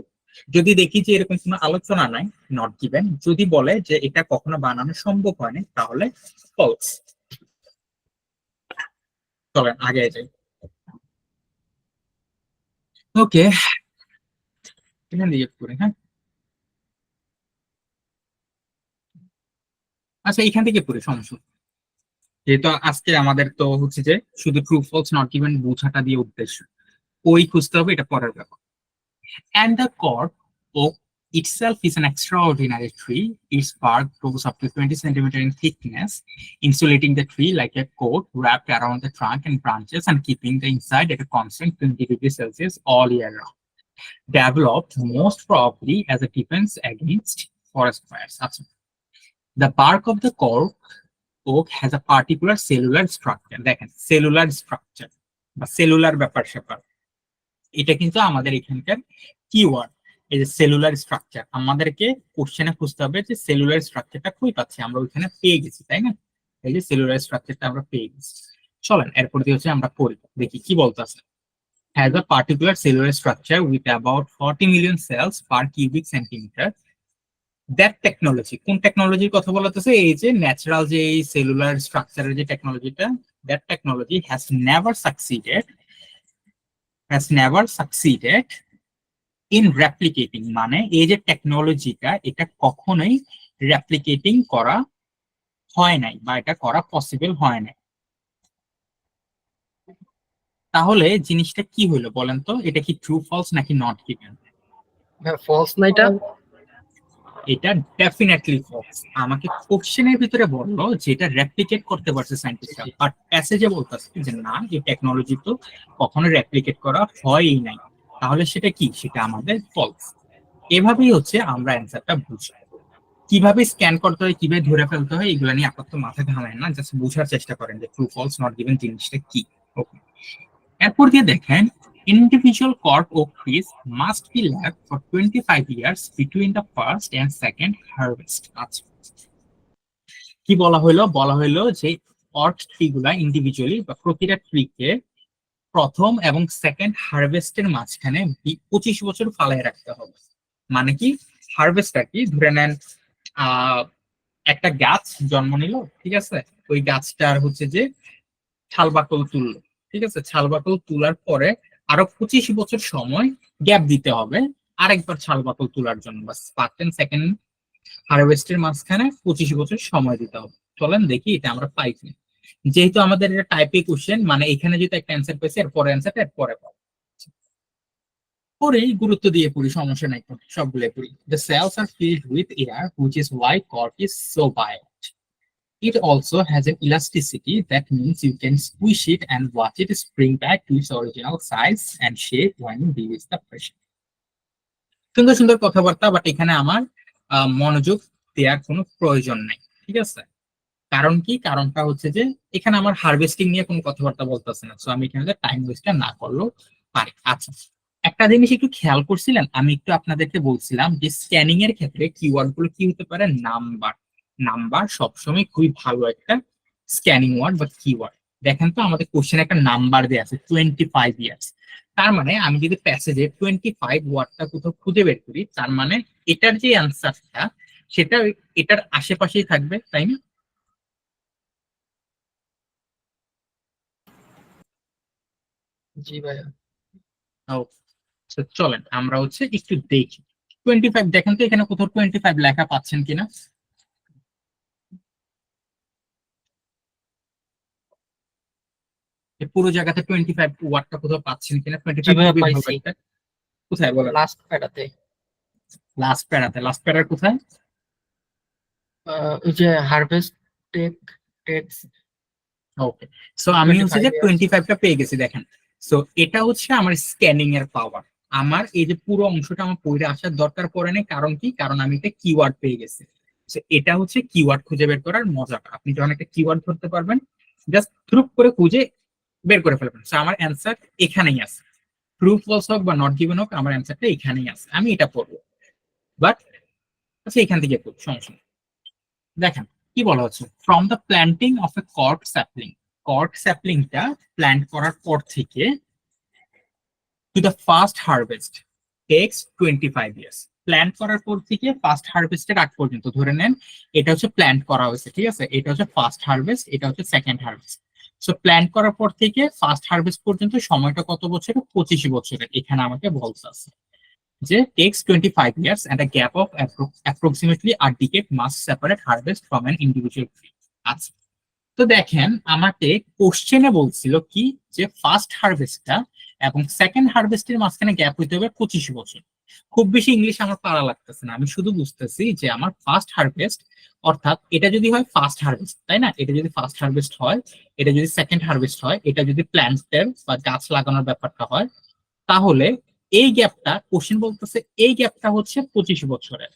Speaker 1: যদি দেখি যে এরকম কোনো আলোচনা নাই, নট গিভেন। যদি বলে যে এটা কখনো বানানো সম্ভব হয়নি, তাহলে ফলস। চলেন আগে যাই। ওকে, এখান দিয়ে করি, হ্যাঁ। আচ্ছা, এখান থেকে পড়ি, সমস্যা নেই। যেহেতু আজকে আমাদের তো হচ্ছে যে শুধু ট্রু ফলস নট গিভেন বোঝাটা দিয়ে উদ্দেশ্য, ওই খুঁজতে হবে, এটা পরের ব্যাপার। And the cork oak itself is an extraordinary tree. Its bark grows up to 20 centimeters in thickness, insulating the tree like a coat wrapped around the trunk and branches and keeping the inside at a constant 20 degrees Celsius all year round. Developed most probably as a defense against forest fires. The bark of the cork oak has a particular cellular structure. দেখেন, cellular structure বা cellular ব্যাপার স্যাপার, এটা কিন্তু আমাদের এখানকার keyword. এই যে সেলুলার স্ট্রাকচার, আমাদেরকে কোশ্চেনে খুঁজতে হবে যে সেলুলার স্ট্রাকচারটা কই পাচ্ছি আমরা, ওইখানে পেয়ে গেছি, তাই না? এই যে সেলুলার স্ট্রাকচারটা আমরা পেয়ে গেছি। চলেন এরপর দিয়ে হচ্ছে আমরা পড়ি, দেখি কি বলতেছে। has a particular cellular structure with about 40 million cells per cubic centimeter. That technology, কোন টেকনোলজির কথা বলতেছে? এই যে ন্যাচারাল যে এই সেলুলার স্ট্রাকচারের যে টেকনোলজিটা, that technology has never succeeded in replicating, মানে এই যে টেকনোলজিটা এটা কখনোই রেপ্লিকেটিং করা হয় নাই বা এটা করা পসিবল হয় নাই। তাহলে জিনিসটা কি হলো বলেন তো? এটা কি ট্রু ফলস নাকি নট গিভেন?
Speaker 2: ফলস না এটা?
Speaker 1: এটা ডেফিনেটলি ফলস। আমাকে কোশ্চেনের ভিতরে বললো যে এটা রেপ্লিকেট করতে পারছে সায়েন্টিস্টরা, বাট প্যাসেজে বলতেছে যে না, এই টেকনোলজি তো কখনো রেপ্লিকেট করা হয়ই নাই। তাহলে সেটা কি? সেটা আমাদের ফলস। এভাবেই হচ্ছে আমরা অ্যান্সারটা বুঝি। কিভাবে স্ক্যান করতে হয়, কিভাবে ধরে ফেলতে হয়, এগুলো নিয়ে আপাতত মাথা ঘামায় না, জাস্ট বোঝার চেষ্টা করেন যে ট্রু ফলস নট গিভেন জিনিসটা কি। ওকে, এরপর দিয়ে দেখেন individual cork oak trees must be left for 25 years between the first and second harvest. আচ্ছা, কি বলা হলো? বলা হলো যে অর্ক ট্রি গুলা ইন্ডিভিজুয়ালি বা প্রতিটা ট্রিকে প্রথম এবং সেকেন্ড হারভেস্টের মাঝখানে 25 বছর ফালায় রাখতে হবে। মানে কি হারভেস্টটা কি? ধরে নেন একটা গাছ জন্ম নিল, ঠিক আছে, ওই গাছটার হচ্ছে যে ছাল বাকল তুললো, ঠিক আছে, ছাল বাকল তোলার পরে আরো 25 বছর সময় গ্যাপ দিতে হবে আরেকবার ছাল বাকল তোলার জন্য। বাস ফার্স্ট এন্ড সেকেন্ড হারভেস্টের মাঝখানে 25 বছর সময় দিতে হবে। চলেন দেখি এটা আমরা পাই কিনা। যেহেতু আমাদের এটা টাইপ এ কোশ্চেন, মানে এখানে যদি একটা অ্যান্সার পেয়েছি এর পরে অ্যান্সারটা এর পরে পাবো। পরেই গুরুত্ব দিয়ে পড়ি, সমস্যা নাই, সবগুলো পড়ি। The cells are filled with air, which is why cork is so buoyant. It also has an elasticity, that means you can squish it and watch it spring back to its original size and shape when you release the pressure. সুন্দর সুন্দর কথাবার্তা, but এখানে আমার মনোযোগ দেওয়ার কোনো প্রয়োজন নেই, ঠিক আছে? কারণ কি? কারণটা হচ্ছে যে এখানে আমার হারভেস্টিং নিয়ে কোনো কথাবার্তা বলতেছে না, সো আমি এখানে টাইম ওয়েস্টটা না করলেও পারি। আচ্ছা, একটা জিনিস একটু খেয়াল করছিলেন, আমি একটু আপনাদেরকে বলছিলাম যে স্ক্যানিং এর ক্ষেত্রে কিওয়ার্ড গুলো কি হতে পারে? নাম্বার। নাম্বার সবসময় খুবই ভালো একটা স্ক্যানিং ওয়ার্ড বা কিওয়ার্ড। দেখেন তো আমাদের কোশ্চেনে একটা নাম্বার দেওয়া আছে 25 ইয়ার্স। তার মানে আমি যদি প্যাসেজে 25 ওয়ার্ডটা কোথাও খুঁজে বের করি, তার মানে এটার যে অ্যান্সারটা সেটা এটার আশেপাশেই থাকবে, তাই না?
Speaker 2: জি ভাইয়া।
Speaker 1: চলেন আমরা হচ্ছে একটু দেখি 25। দেখেন তো এখানে কোথাও 25 লেখা পাচ্ছেন কিনা? পুরো জায়গাতে 25 ওয়ার্ডটা কোথাও পাচ্ছেন কিনা? 25
Speaker 2: ভাইয়া,
Speaker 1: খুবই ভালো
Speaker 2: পাইছি।
Speaker 1: একটা। কোথায় বলেন?
Speaker 2: লাস্ট প্যারাতে।
Speaker 1: লাস্ট প্যারাতে। লাস্ট প্যারার কোথায়?
Speaker 2: ওই যে হারভেস্ট টেক্স
Speaker 1: ওকে, সো আমি হচ্ছে যে
Speaker 2: 25 years।
Speaker 1: 25টা পেয়ে গেছি। দেখেন, সো এটা হচ্ছে আমার স্ক্যানিং এর পাওয়ার। আমার এই যে পুরো অংশটা আমার পড়ে আসার দরকার পড়ে নেই। কারণ কি? কারণ আমি একটা কিওয়ার্ড পেয়ে গেছি। এটা হচ্ছে কিওয়ার্ড খুঁজে বের করার মজাটা। আপনি যখন একটা কিওয়ার্ড ধরতে পারবেন, জাস্ট থ্রুপ করে খুঁজে বের করে ফেলবেন। সো আমার অ্যান্সার এখানেই আছে। ট্রু ফলস হোক বা নট গিভেন হোক, আমার অ্যান্সারটা এখানেই আছে। আমি এটা পড়বো, বাট আচ্ছা এখান থেকে পড়ি, সমস্যা নেই। দেখেন কি বলা হচ্ছে, from the planting of a cork sapling. Cork স্যাপলিংটা প্ল্যান্ট করার পর থেকে to the first harvest takes 25 years. Plant করার পর থেকে ফার্স্ট হারভেস্টের আগ পর্যন্ত ধরে নেন এটা হচ্ছে প্ল্যান্ট করা হয়েছে, ঠিক আছে? এটা হচ্ছে ফার্স্ট হারভেস্ট, এটা হচ্ছে সেকেন্ড হারভেস্ট। সো প্ল্যান্ট করার পর থেকে ফার্স্ট হারভেস্ট পর্যন্ত সময়টা কত বছরের? 25 বছরের। এখানে আমাকে বলতে আছে যে takes 25 years and a gap of approximately a decade must separate harvest from an individual tree. আচ্ছা, তো দেখেন আমাকে কোশ্চেনে বলছিল কি যে ফার্স্ট হারভেস্টটা এবং সেকেন্ড হারভেস্টের মাঝখানে গ্যাপ হইতে হবে 25 বছর। খুব বেশি ইংলিশ আমার পারা লাগতেছে না, আমি শুধু বুঝতেছি যে আমার ফার্স্ট হারভেস্ট, অর্থাৎ এটা যদি হয় ফার্স্ট হারভেস্ট, তাই না? এটা যদি ফার্স্ট হারভেস্ট হয়, এটা যদি সেকেন্ড হারভেস্ট হয়, এটা যদি প্ল্যান্টের বা গাছ লাগানোর ব্যাপারটা হয়, তাহলে এই গ্যাপটা কোশ্চেন বলতেছে এই গ্যাপটা হচ্ছে 25 বছরের।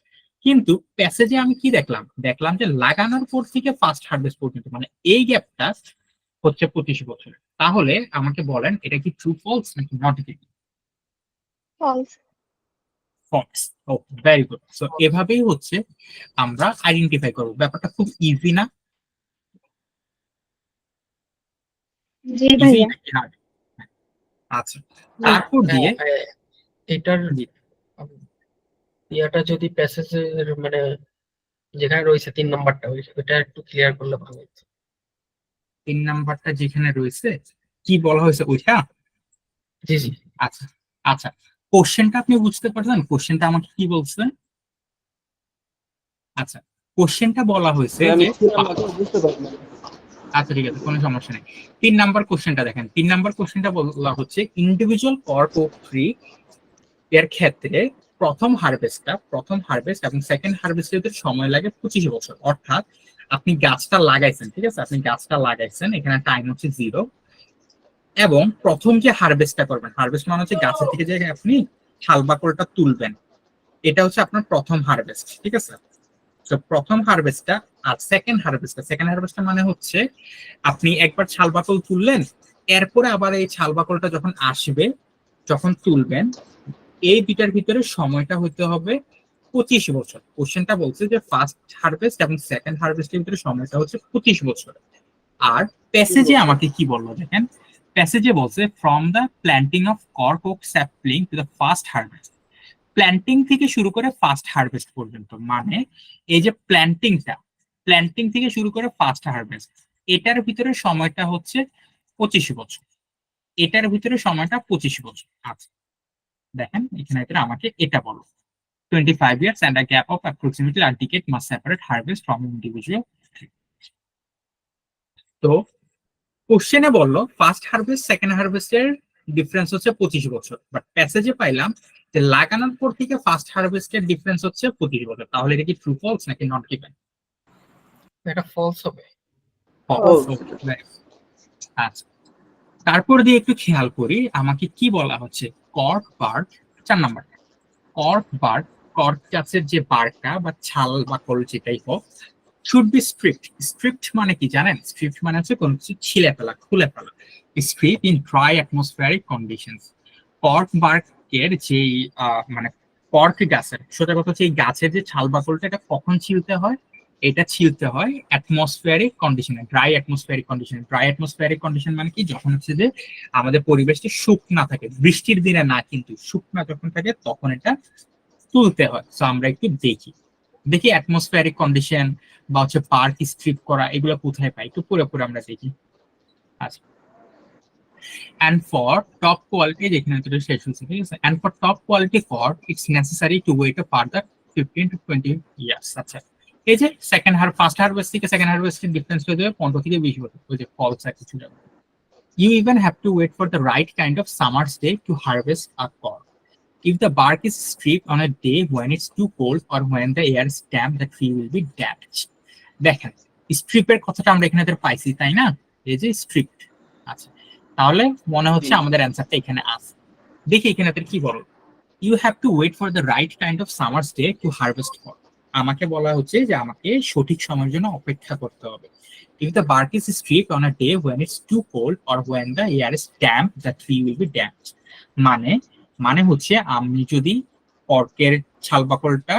Speaker 1: কিন্তু প্যাসেজে আমি কি দেখলাম? দেখলাম যে লাগানোর পর থেকে ফার্স্ট হারভেস্ট পর্যন্ত, মানে এই গ্যাপটা হচ্ছে 25 বছরের। তাহলে আমাকে বলেন এটা কি ট্রু ফলস নাকি not?
Speaker 4: False.
Speaker 1: False. Okay, very good. So এভাবেই হচ্ছে আমরা আইডেন্টিফাই করবো। ব্যাপারটা খুব ইজি না?
Speaker 4: জি
Speaker 1: ইজি
Speaker 4: ভাইয়া।
Speaker 1: নাকি হার্ড? আচ্ছা, তারপর দিয়ে
Speaker 2: এটার
Speaker 1: জি,
Speaker 2: ইয়াটা যদি প্যাসেজের মানে যেখানে রয়েছে 3 নম্বরটা ওইটা একটু ক্লিয়ার করলে ভালো হতো।
Speaker 1: 3 নাম্বারটা যেখানে রয়েছে কি বলা হয়েছে ওইটা?
Speaker 2: জি জি।
Speaker 1: আচ্ছা আচ্ছা, কোশ্চেনটা আপনি বুঝতে পারছেন? কোশ্চেনটা আমাকে কি বলছে? আচ্ছা, কোশ্চেনটা বলা হয়েছে
Speaker 3: আমি
Speaker 1: যে
Speaker 3: ছিলাম না তো, বুঝতে পারলাম না।
Speaker 1: আচ্ছা ঠিক আছে, কোনো সমস্যা নেই। 3 নাম্বার কোশ্চেনটা দেখেন, 3 নাম্বার কোশ্চেনটা বলা হচ্ছে ইন্ডিভিজুয়াল কর্ক ওক ট্রি এর ক্ষেত্রে প্রথম হারভেস্ট এবং সেকেন্ড হারভেস্টের সময় লাগে 25 বছর। অর্থাৎ আপনি গাছটা লাগাইছেন, ঠিক আছে, আপনি গাছটা লাগাইছেন, এখানে টাইম হচ্ছে 0, এবং প্রথম যে হারভেস্টটা করবেন, হারভেস্ট মানে হচ্ছে গাছের থেকে যে আপনি ছাল বাকলটা তুলবেন, এটা হচ্ছে আপনার প্রথম হারভেস্ট, ঠিক আছে। তো প্রথম হারভেস্টটা আর সেকেন্ড হারভেস্টটা মানে হচ্ছে আপনি একবার ছাল বাকল তুললেন, এরপরে আবার এই ছাল বাকলটা যখন আসবে, যখন তুলবেন, এই দুইটার ভিতরে সময়টা হতে হবে 25 বছর। কোশ্চেনটা বলছে যে ফার্স্ট হারভেস্ট এবং সেকেন্ড হারভেস্টের ভিতরে সময়টা হচ্ছে 25 বছর। আর প্যাসেজে আমাকে কি বললো দেখেন, প্যাসেজে বলছে from the planting of cork oak sapling to the first harvest. Planting থেকে শুরু করে ফার্স্ট হারভেস্ট পর্যন্ত, মানে এই যে প্ল্যান্টিং থেকে শুরু করে ফার্স্ট হারভেস্ট, এটার ভিতরে সময়টা হচ্ছে 25 বছর। এটার ভিতরে সময়টা 25 বছর। আচ্ছা, দেখেন এখানে আমাকে এটা বলো, 25 years and a gap of approximately a decade must separate harvest from individual tree. তো কোশ্চেনে বললো ফার্স্ট হারভেস্ট সেকেন্ড হারভেস্টের ডিফারেন্স হচ্ছে 25 বছর, বাট প্যাসেজে পাইলাম যে লাগানোর পর থেকে ফার্স্ট হারভেস্টের ডিফারেন্স হচ্ছে 25 বছর। তাহলে এটা কি ট্রু ফলস নাকি নট গিভেন?
Speaker 2: এটা ফলস হবে।
Speaker 1: ফলস। আচ্ছা, তারপর দিয়ে একটু খেয়াল করি আমাকে কি বলা হচ্ছে, cork bark, 4 number, cork bark, cork গাছের যে বার্কটা বা ছাল বা কল যেটাই হোক, শুড বি স্ট্রিপ্ট মানে কি জানেন? স্ট্রিপ্ট মানে হচ্ছে কোনো কিছু ছিলে ফেলা, খুলে ফেলা। Strip in dry atmospheric conditions. Cork বার্কের যে মানে কর্ক গাছের, সোজা কথা হচ্ছে এই গাছের যে ছাল বাকলটা, এটা কখন ছিলতে হয়? এটা ছিলতে হয় অ্যাটমসফিয়ারিক কন্ডিশনে, ড্রাই অ্যাটমসফিয়ারিক কন্ডিশনে। ড্রাই অ্যাটমসফিয়ারিক কন্ডিশন মানে কি? যখন হচ্ছে যে আমাদের পরিবেশটা শুকনা থাকে, বৃষ্টির দিনে না, কিন্তু শুকনা যখন থাকে তখন এটা তুলতে হয়। তো আমরা একটু দেখি দেখি অ্যাটমসফিয়ারিক কন্ডিশন বা হচ্ছে পার্ক স্ট্রিপ করা এগুলো কোথায় পাই, একটু পুরোপুরি আমরা দেখি। আচ্ছা, and for top quality, যেখানে যেটা শেষ হচ্ছে, ঠিক আছে, and for top quality cork it's necessary to wait a further 15 to 20 years। আচ্ছা, এই যে ফার্স্ট হারভেস্ট থেকে সেকেন্ড হারভেস্টের ডিফারেন্স হয়ে যাবে 15 থেকে 20 বছর, ওই যে ফলস আর কিছু যাবে। You even have to wait for the right kind of summer's day to harvest a cork. If the bark is stripped on a day when it's too cold or when the air is damp, the tree will be damaged. দেখেন, স্ট্রিপের কথাটা আমরা এখানে পাইছি, তাই না? এই যে স্ট্রিপ্ট। আচ্ছা, তাহলে মনে হচ্ছে আমাদের অ্যান্সারটা এখানে আছে। দেখি এখানে কি বলো, you have to wait for the right kind of summers day to harvest for. আমাকে বলা হচ্ছে যে আমাকে সঠিক সময়ের জন্য অপেক্ষা করতে হবে। If the bark is stripped on a day when it's too cold or when the air is damp, the tree will be damaged. মানে হচ্ছে আমি যদি কর্কের ছাল বাকলটা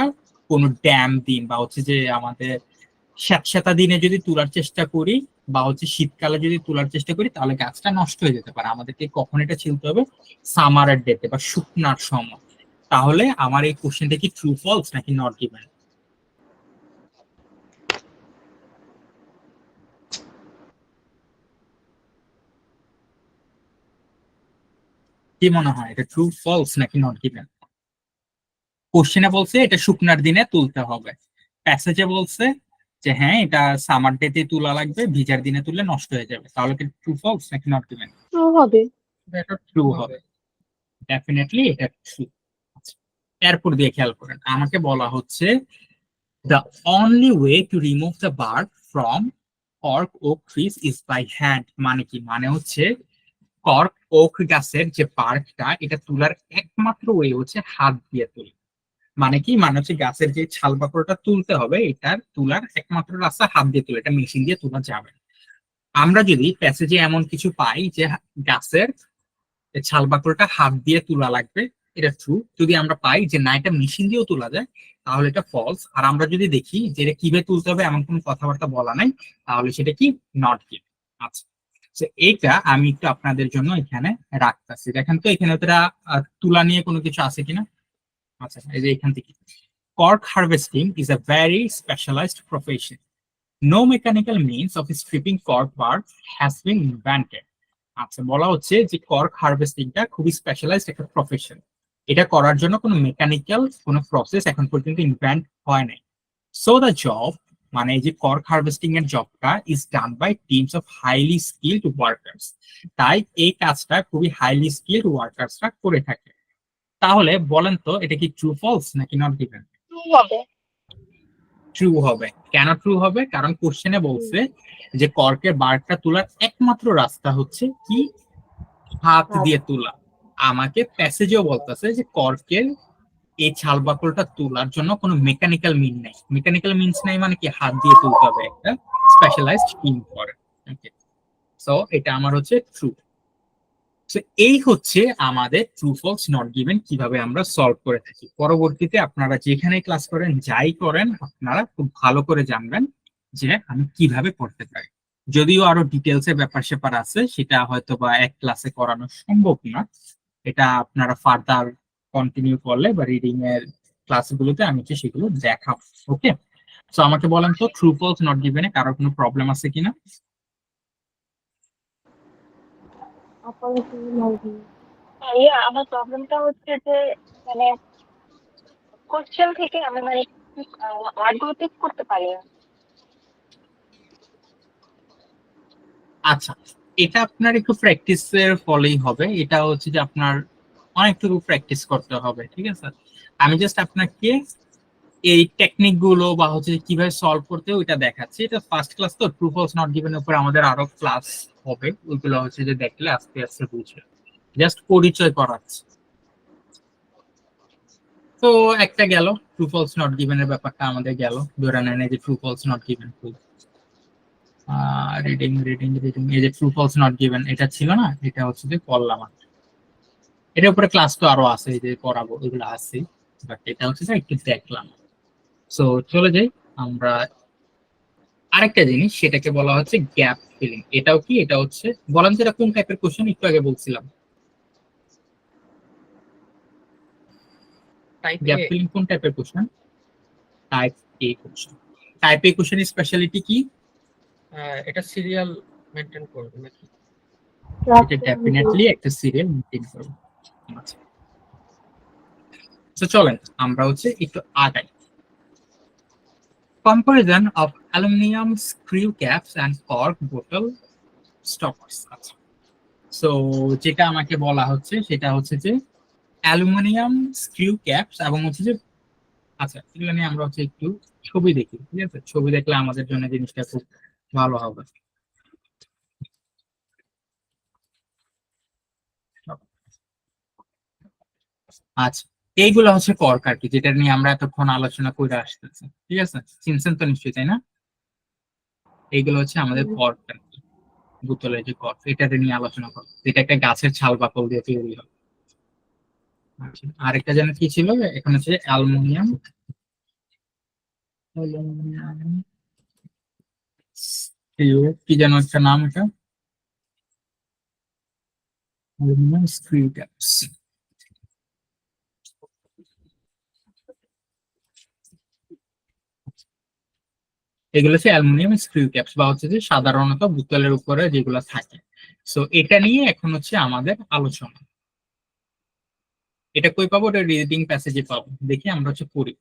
Speaker 1: কোনো ড্যাম দিন বা হচ্ছে যে আমাদের স্যাঁতস্যাঁতা দিনে যদি তোলার চেষ্টা করি বা হচ্ছে শীতকালে যদি তোলার চেষ্টা করি, তাহলে গাছটা নষ্ট হয়ে যেতে পারে। আমাদেরকে কখন এটা ছিলতে হবে? সামারের ডেতে বা শুকনার সময়। তাহলে আমার এই কোশ্চেনটা কি ট্রু ফলস নাকি নট গিভেন? কি মনে হয়, এটা ট্রু ফলস নাকি নট গিভেন? কোশ্চেনে বলছে এটা শুকনার দিনে তুলতে হবে, প্যাসেজে বলছে যে হ্যাঁ এটা সামার ডেতে তোলা লাগবে, ভিজার দিনে তুললে নষ্ট হয়ে যাবে। তাহলে কি ট্রু ফলস নাকি নট গিভেন?
Speaker 4: ট্রু হবে।
Speaker 1: এটা ট্রু হবে, ডেফিনেটলি এটা ট্রু। এরপর দিয়ে খেয়াল করেন, আমাকে বলা হচ্ছে the only way to remove the bark from cork oak trees is by hand। মানে কি? মানে হচ্ছে কর্ক ওক গাছের যে বার্কটা, এটা তোলার একমাত্র ওয়ে হচ্ছে হাত দিয়ে তোলা। মানে কি? মানে হচ্ছে গাছের যে ছাল বাকড়টা তুলতে হবে, এটার তোলার একমাত্র রাস্তা হাত দিয়ে তোলা, এটা মেশিন দিয়ে তোলা যাবে না। আমরা যদি প্যাসেজে এমন কিছু পাই যে গাছের ছাল বাকড়টা হাত দিয়ে তোলা লাগবে, এটা ট্রু। যদি আমরা পাই যে না এটা মেশিন দিয়েও তোলা যায়, তাহলে এটা ফলস। আর আমরা যদি দেখি যে এটা কিভাবে তুলতে হবে এমন কোনো কথাবার্তা বলা নাই, তাহলে সেটা কি নট গিভেন। আচ্ছা, তো এইটা আমি একটু আপনাদের জন্য এখানে রাখতেছি। দেখেন তো এখানে তোরা তুলা নিয়ে কোনো কিছু আছে কিনা। আচ্ছা, এই যে এখান থেকে cork harvesting is a very specialized profession. No mechanical means of stripping cork bark has been invented. আচ্ছা, বলা হচ্ছে যে কর্ক হারভেস্টিংটা খুবই স্পেশালাইজড একটা প্রফেশন। এটা করার জন্য কোনো মেকানিক্যাল কোনো প্রসেস এখন পর্যন্ত ইনভেন্ট হয় নাই। সো দ্য জব, মানে এই যে কর্ক হারভেস্টিং এর জবটা is done by teams of highly skilled workers. তাই এই কাজটা খুবই হাইলি স্কিলড ওয়ার্কার্সরা করে থাকে। তাহলে বলেন তো এটা কি ট্রু ফলস নাকি নট গিভেন? ট্রু হবে। কেন ট্রু হবে? কারণ কোশ্চেনে বলছে যে কর্কের বারটা তোলার একমাত্র রাস্তা হচ্ছে কি হাত দিয়ে তোলা। আমাকে প্যাসেজেও বলতেছে যে কর্কের এই ছাল বাকলটা তোলার জন্য কোনো মেকানিক্যাল মিন নাই। মেকানিক্যাল মিনস নাই মানে কি হাত দিয়ে তুলতে হবে, একটা স্পেশালাইজড টিম করে। সো এটা আমার হচ্ছে ট্রু। তো এই হচ্ছে আমাদের ট্রু ফলস নট গিভেন কিভাবে আমরা সলভ করে থাকি। পরবর্তীতে আপনারা যেখানে ক্লাস করেন যাই করেন আপনারা খুব ভালো করে জানবেন যে আমি কিভাবে করতে পারি। যদিও আরো ডিটেলস এর ব্যাপার স্যাপার আছে, সেটা হয়তো বা এক ক্লাসে করানো সম্ভব না। এটা আপনারা ফার্দার কন্টিনিউ করলে বা রিডিং এর ক্লাসগুলোতে আমি সেগুলো দেখাবো। ওকে, তো আমাকে বলেন তো ট্রু ফলস নট গিভেনে কারোর কোনো প্রবলেম আছে কিনা?
Speaker 5: আমার প্রবলেমটা হচ্ছে যে মানে কোশ্চেন থেকে আমি মানে ওয়ার্ডগুলো পিক করতে পারি না।
Speaker 1: আচ্ছা, এটা আপনার একটু প্র্যাকটিসের ফলেই হবে। এটা হচ্ছে যে আপনার অনেকটুকু প্র্যাকটিস করতে হবে, ঠিক আছে? আমি জাস্ট আপনাকে এই টেকনিক গুলো বা হচ্ছে কিভাবে সলভ করতে ওইটা দেখাচ্ছি। এটা ফার্স্ট ক্লাস, তো ট্রু ফলস নট গিভেন উপর আমাদের আরো ক্লাস হবে, ওইগুলো হচ্ছে যে দেখলে আস্তে আস্তে বুঝবে। জাস্ট পরিচয় করাচ্ছি। তো একটা গেল ট্রু ফলস নট গিভেন এর ব্যাপারটা আমাদের গেল। ধরে নেন এই যে true false not given reading reading reading, এই যে ট্রু ফলস নট গিভেন এটা ছিল না, এটা হচ্ছে যে করলাম। এটার উপরে ক্লাস তো আরো আছে, এই যে পড়াবো এগুলো আছে, বাট এটা হচ্ছে যে একটু দেখলাম। সো চলে যাই আমরা আরেকটা জিনিস, সেটাকে বলা হচ্ছে গ্যাপ ফিলিং। এটাও কি? এটা হচ্ছে বলেন যে এটা কোন টাইপের কোশ্চেন, একটু আগে বলছিলাম। গ্যাপ ফিলিং কোন টাইপের কোশ্চেন? টাইপ এ কোশ্চেন। টাইপ এ কোশ্চেনের স্পেশালিটি কি?
Speaker 2: এটা সিরিয়াল মেনটেন করবে নাকি?
Speaker 1: এটা ডেফিনেটলি একটা সিরিয়াল মেনটেন করবে। আচ্ছা, তো চলেন আমরা হচ্ছে একটু আগাই। Comparison of aluminum screw caps and cork bottle stoppers. আচ্ছা, সো যেটা আমাকে বলা হচ্ছে সেটা হচ্ছে যে অ্যালুমিনিয়াম স্ক্রিউ ক্যাপস এবং হচ্ছে যে, আচ্ছা এগুলো নিয়ে আমরা হচ্ছে একটু ছবি দেখি, ঠিক আছে? ছবি দেখলে আমাদের জন্য জিনিসটা খুব ভালো হবে। আচ্ছা, এইগুলো হচ্ছে কর্ক আর কি, যেটা নিয়ে আমরা এতক্ষণ আলোচনা করে আসতেছি, ঠিক আছে? চিনছেন তো নিশ্চয়ই, তাই না? এইগুলো হচ্ছে আমাদের কর্ক আর কি, বোতলের যে কর্ক, এটাতে নিয়ে আলোচনা করো। এটা একটা গাছের ছাল বাকল দিয়ে তৈরি হয়। আচ্ছা, আরেকটা যেন কি ছিল, এখন হচ্ছে অ্যালুমিনিয়াম স্ক্রিউ, কি যেন একটা নাম, এটা অ্যালুমিনিয়াম স্ক্রিউ ক্যাপস। এগুলো হচ্ছে অ্যালুমিনিয়াম স্ক্রিউ ক্যাপস, বা হচ্ছে যে সাধারণত বোতলের উপরে যেগুলো থাকে। সো এটা নিয়ে এখন হচ্ছে আমাদের আলোচনা। এটা কই পাবো? এটা রিডিং প্যাসেজে পাবো। দেখি আমরা হচ্ছে পড়ি,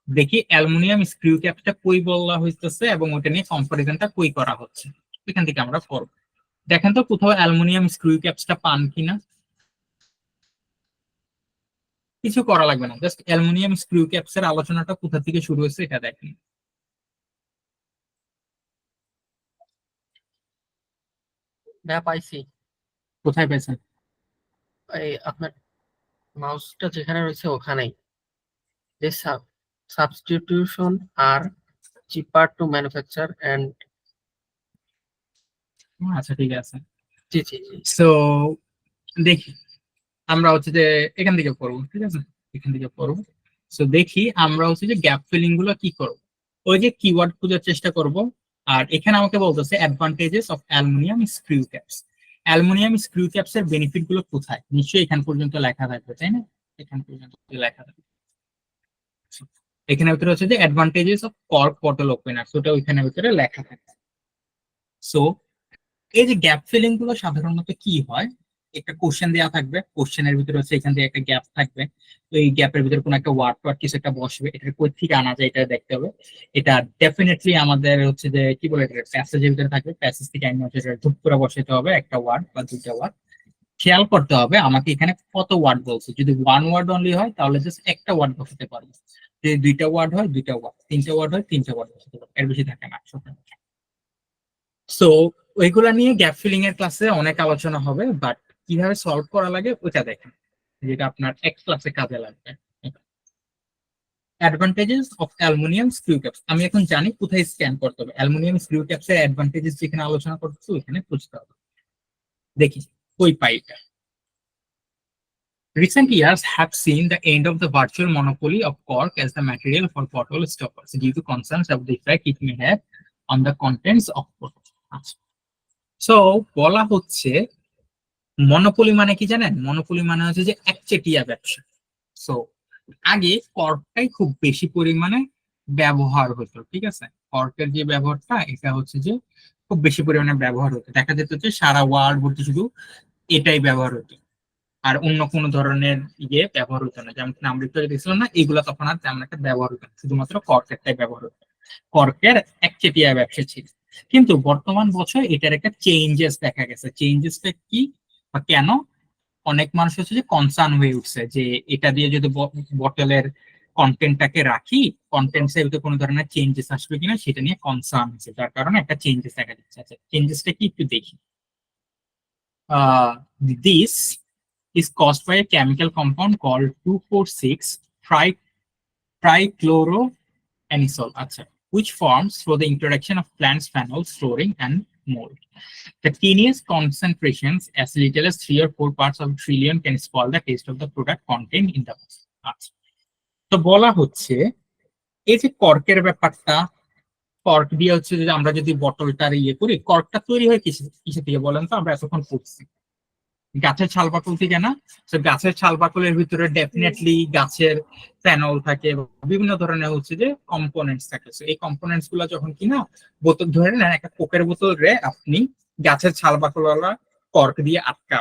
Speaker 1: দেখি অ্যালুমিনিয়াম স্ক্রিউ ক্যাপটা কই বলা হইতেছে এবং ওটা নিয়ে কম্পারিজনটা কই করা হচ্ছে। এখান থেকে আমরা করব। দেখেন তো কোথাও অ্যালুমিনিয়াম স্ক্রিউ ক্যাপসটা পান কিনা। কিছু করা লাগবে না, জাস্ট অ্যালুমিনিয়াম স্ক্রিউ ক্যাপস এর আলোচনাটা কোথা থেকে শুরু হয়েছে এটা দেখেন।
Speaker 2: পাইছি।
Speaker 1: কোথায় পেয়েছেন?
Speaker 2: এই আপনার মাউসটা যেখানে রয়েছে ওখানেই। যে সাবস্টিটিউশন আর চিপার টু ম্যানুফ্যাকচার এন্ড।
Speaker 1: আচ্ছা ঠিক আছে।
Speaker 2: জি জি জি।
Speaker 1: সো দেখি আমরা হচ্ছে যে এখান থেকে পড়বো, ঠিক আছে? এখান থেকে পড়বো। সো দেখি আমরা হচ্ছে যে গ্যাপ ফিলিং গুলো কি করবো। ওই যে কিওয়ার্ড খোঁজার চেষ্টা করব, আর এখানে আমাকে বলতেছে advantages of aluminium স্ক্রিউ caps. Aluminium স্ক্রিউ caps এর বেনিফিট গুলো কোথায়? নিশ্চয়ই এখান পর্যন্ত লেখা থাকবে, তাই না? এখান পর্যন্ত লেখা থাকবে। এখানে ভিতরে হচ্ছে যে advantages of cork bottle opener, ওটা ওইখানে ভিতরে লেখা থাকে। সো এই যে গ্যাপ ফিলিং গুলো সাধারণত কি হয়, একটা কোশ্চেন দেওয়া থাকবে, কোশ্চেনের ভিতরে হচ্ছে এখান থেকে একটা গ্যাপ থাকবে, তো এই গ্যাপের ভিতরে কোনো একটা ওয়ার্ড ওয়ার্ড কিছু একটা বসবে, এটা কই থেকে আনা যায় এটা দেখতে হবে। এটা ডেফিনেটলি আমাদের হচ্ছে যে কি বলে, এটা প্যাসেজের ভিতরে থাকবে, প্যাসেজ থেকে আমি হচ্ছে ধূপ করে বসাতে হবে একটা ওয়ার্ড বা দুইটা ওয়ার্ড। খেয়াল করতে হবে আমাকে এখানে কত ওয়ার্ড বলছে, যদি ওয়ান ওয়ার্ড অনলি হয় তাহলে জাস্ট একটা ওয়ার্ড বসাতে পারবো, যদি দুইটা ওয়ার্ড হয় দুইটা ওয়ার্ড, তিনটা ওয়ার্ড হয় তিনটা ওয়ার্ড বসাতে পারবো, এর বেশি থাকে না। সো ওইগুলা নিয়ে গ্যাপ ফিলিং এর ক্লাসে অনেক আলোচনা হবে, বাট কিভাবে সলভ করা লাগে ওটা দেখেন, যেটা আপনার এক ক্লাসে কাজে লাগবে। অ্যাডভান্টেজেস অফ অ্যালুমিনিয়াম স্ক্রিউ ক্যাপস, আমি এখন জানি কোথায় স্ক্যান করতে হবে, অ্যালুমিনিয়াম স্ক্রিউ ক্যাপস এর অ্যাডভান্টেজেস যেখানে আলোচনা করতেছি ওইখানে খুঁজতে হবে। দেখি কই পাই এটা। Recent years have seen the end of the virtual monopoly of cork as the material for bottle stoppers due to concerns of the effect it may have on the contents of bottles. So বলা হচ্ছে monopoly মানে কি জানেন? Monopoly মানে হচ্ছে যে একচেটিয়া ব্যবসা। সো আগে কর্কটাই খুব বেশি পরিমাণে ব্যবহার হতো, ঠিক আছে? কর্কের যে ব্যবহারটা এটা হচ্ছে যে খুব বেশি পরিমাণে ব্যবহার হতো, দেখা যেত যে সারা ওয়ার্ল্ড ভর্তি শুধু এটাই ব্যবহার হতো, আর অন্য কোনো ধরনের ব্যবহার হতো না। যেমন আমরা একটু দেখছিলাম না, এগুলো তখন আর তেমন একটা ব্যবহার হতো না, শুধুমাত্র কর্কেরটাই ব্যবহার হতো। কর্কের একচেটিয়া ব্যবসা ছিল, কিন্তু বর্তমান বছর এটার একটা চেঞ্জেস দেখা গেছে। চেঞ্জেসটা কি বা কেন? অনেক মানুষ হচ্ছে যে কনসার্ন হয়ে উঠছে যে এটা দিয়ে যদি বটলের কন্টেন্টটাকে রাখি, কন্টেন্টস এর ভিতরে কোনো ধরনের চেঞ্জেস আসবে কিনা সেটা নিয়ে কনসার্ন হচ্ছে, যার কারণে একটা চেঞ্জেস দেখা যাচ্ছে। আচ্ছা, চেঞ্জেসটা কি একটু দেখি। This is caused by a chemical compound called 2,4,6-trichloroanisole, which forms through the interaction of plants' phenols, fluorine, and mold. The tiniest concentrations, as little as 3 or 4 parts of a trillion, can spoil the taste of the product contained in the bottle. তো বলা হচ্ছে এই যে কর্কের ব্যাপারটা, cork দিয়ে হচ্ছে যে আমরা যদি বটলটার করি, কর্কটা তৈরি হয় কিসে থেকে বলেন তো? আমরা এতক্ষণ পড়ছি গাছের ছাল বাকল থেকে না? তো গাছের ছাল বাকলের ভিতরে ডেফিনেটলি গাছের ফেনল থাকে, বিভিন্ন ধরনের হচ্ছে যে কম্পোনেন্টস থাকে। এই কম্পোনেন্টস গুলো যখন কিনা বোতল, ধরে নেন একটা কোকের বোতল রে আপনি গাছের ছাল বাকলওয়ালা কর্ক দিয়ে আটকা,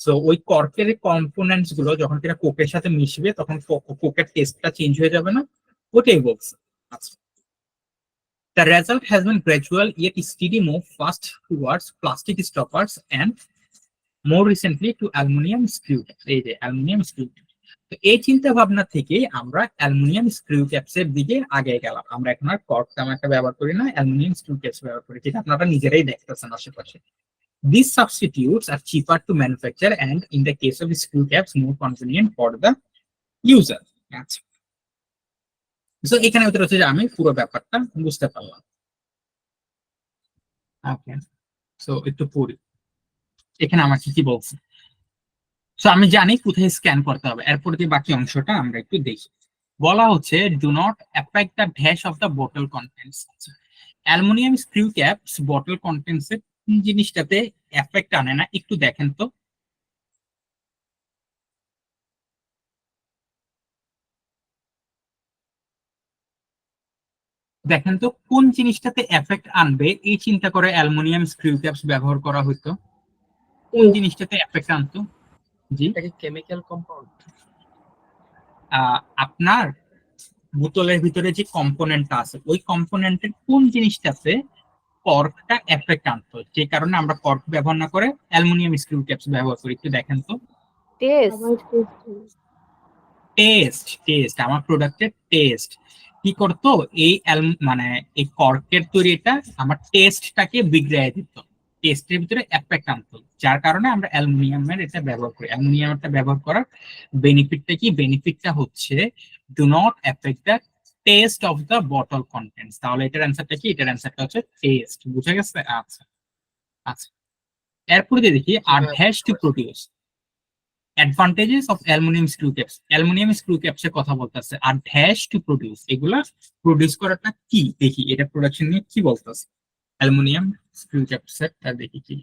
Speaker 1: সো ওই কর্কের কম্পোনেন্টস গুলো যখন কিনা কোকের সাথে মিশবে তখন কোকের টেস্টটা চেঞ্জ হয়ে যাবে না? ওটাই বলছে। আচ্ছা, the result has been gradual yet steady move fast towards plastic stoppers and more recently to aluminum screw caps. এই যে অ্যালুমিনিয়াম স্ক্রিউ ক্যাপ, তো এই চিন্তা ভাবনা থেকে আমরা অ্যালুমিনিয়াম স্ক্রিউ ক্যাপস এর দিকে আগে গেলাম। আমরা এখন আর কর্ক তেমন একটা ব্যবহার করি না, অ্যালুমিনিয়াম স্ক্রিউ ক্যাপস ব্যবহার করি, যেটা আপনারা নিজেরাই দেখতেছেন আশেপাশে। These substitutes are cheaper to manufacture and in the case of screw caps more convenient for the user. So এখানে উত্তর হচ্ছে যে আমি পুরো ব্যাপারটা বুঝতে পারলাম। ওকে, সো একটু পড়ি এখানে আমার কি কি বলছে। সো আমি জানি কোথায় স্ক্যান করতে হবে, এরপর দিয়ে বাকি অংশটা আমরা একটু দেখি। বলা হচ্ছে do not affect the dash of the bottle contents. Aluminium স্ক্রিউ caps bottle contents এর জিনিসটাতে এফেক্ট আনে না, একটু দেখেন তো। দেখেন তো কোন জিনিসটাতে এফেক্ট আনবে এই চিন্তা করে অ্যালুমিনিয়াম স্ক্রিউ ক্যাপস ব্যবহার করা হতো। কোন জিনিসটাতে এফেক্ট আনতো? জি,
Speaker 2: কেমিক্যাল কম্পাউন্ড।
Speaker 1: আপনার বোতলের ভিতরে যে কম্পোনেন্টটা আছে ওই কম্পোনেন্টের কোন জিনিসটাতে কর্কটা এফেক্ট আনতো, যে কারণে আমরা কর্ক ব্যবহার না করে অ্যালুমিনিয়াম স্ক্রিউ ক্যাপস ব্যবহার করি। একটু দেখেন তো। টেস্ট, টেস্ট আমার প্রোডাক্টের টেস্ট কি করতো? এই মানে এই কর্কের তৈরিটা আমার টেস্টটাকে বিগড়াই দিত, টেস্টের ভিতরে এফেক্ট আনতো, যার কারণে আমরা অ্যালুমিনিয়ামের এটা ব্যবহার করি। অ্যালুমিনিয়ামটা ব্যবহার করার বেনিফিটটা কি? বেনিফিটটা হচ্ছে do not effect the test of the bottle contents. তাহলে এটার অ্যান্সারটা কি? এটার অ্যান্সারটা হচ্ছে টেস্ট। বুঝা গেছে? আচ্ছা আচ্ছা, এরপরে দেখি are hash to produce advantages of aluminium screw caps. Aluminium screw caps এর কথা বলতেছে, আর ড্যাশ টু প্রোডিউস, এগুলা প্রোডিউস করাটা কি দেখি, এটা প্রোডাকশন নিয়ে কি বলতেছে। অ্যালুমিনিয়াম স্ক্রু ক্যাপ সেট তার দেখি কি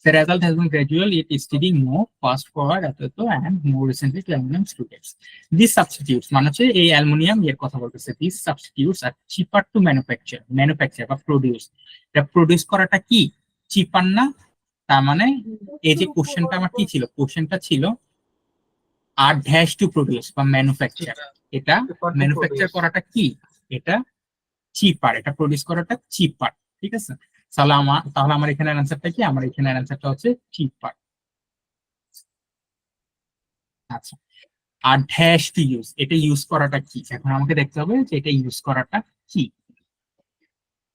Speaker 1: The result has been gradual, it is steady more fast forward and more recently to aluminum screw caps. These substitutes মানে হচ্ছে এই অ্যালুমিনিয়াম এর কথা বলতেছে, these substitutes are cheaper to manufacture বা produce. এটা প্রডিউস করাটা কি চিপার না? তার মানে এই যে কোশ্চেনটা আমার কি ছিল, কোশ্চেনটা ছিল আর ড্যাশ টু প্রডিউস বা ম্যানুফ্যাকচার, এটা ম্যানুফ্যাকচার করাটা কি, এটা চিপার, এটা প্রডিউস করাটা চিপার। ঠিক আছে, তাহলে আমার এখানে অ্যান্সারটা কি, আমার এখানে অ্যান্সারটা হচ্ছে চিপার। আচ্ছা, আর ড্যাশ টু ইউজ, এটা ইউজ করাটা কি, এখন আমাকে দেখতে হবে যে এটা ইউজ করাটা কি।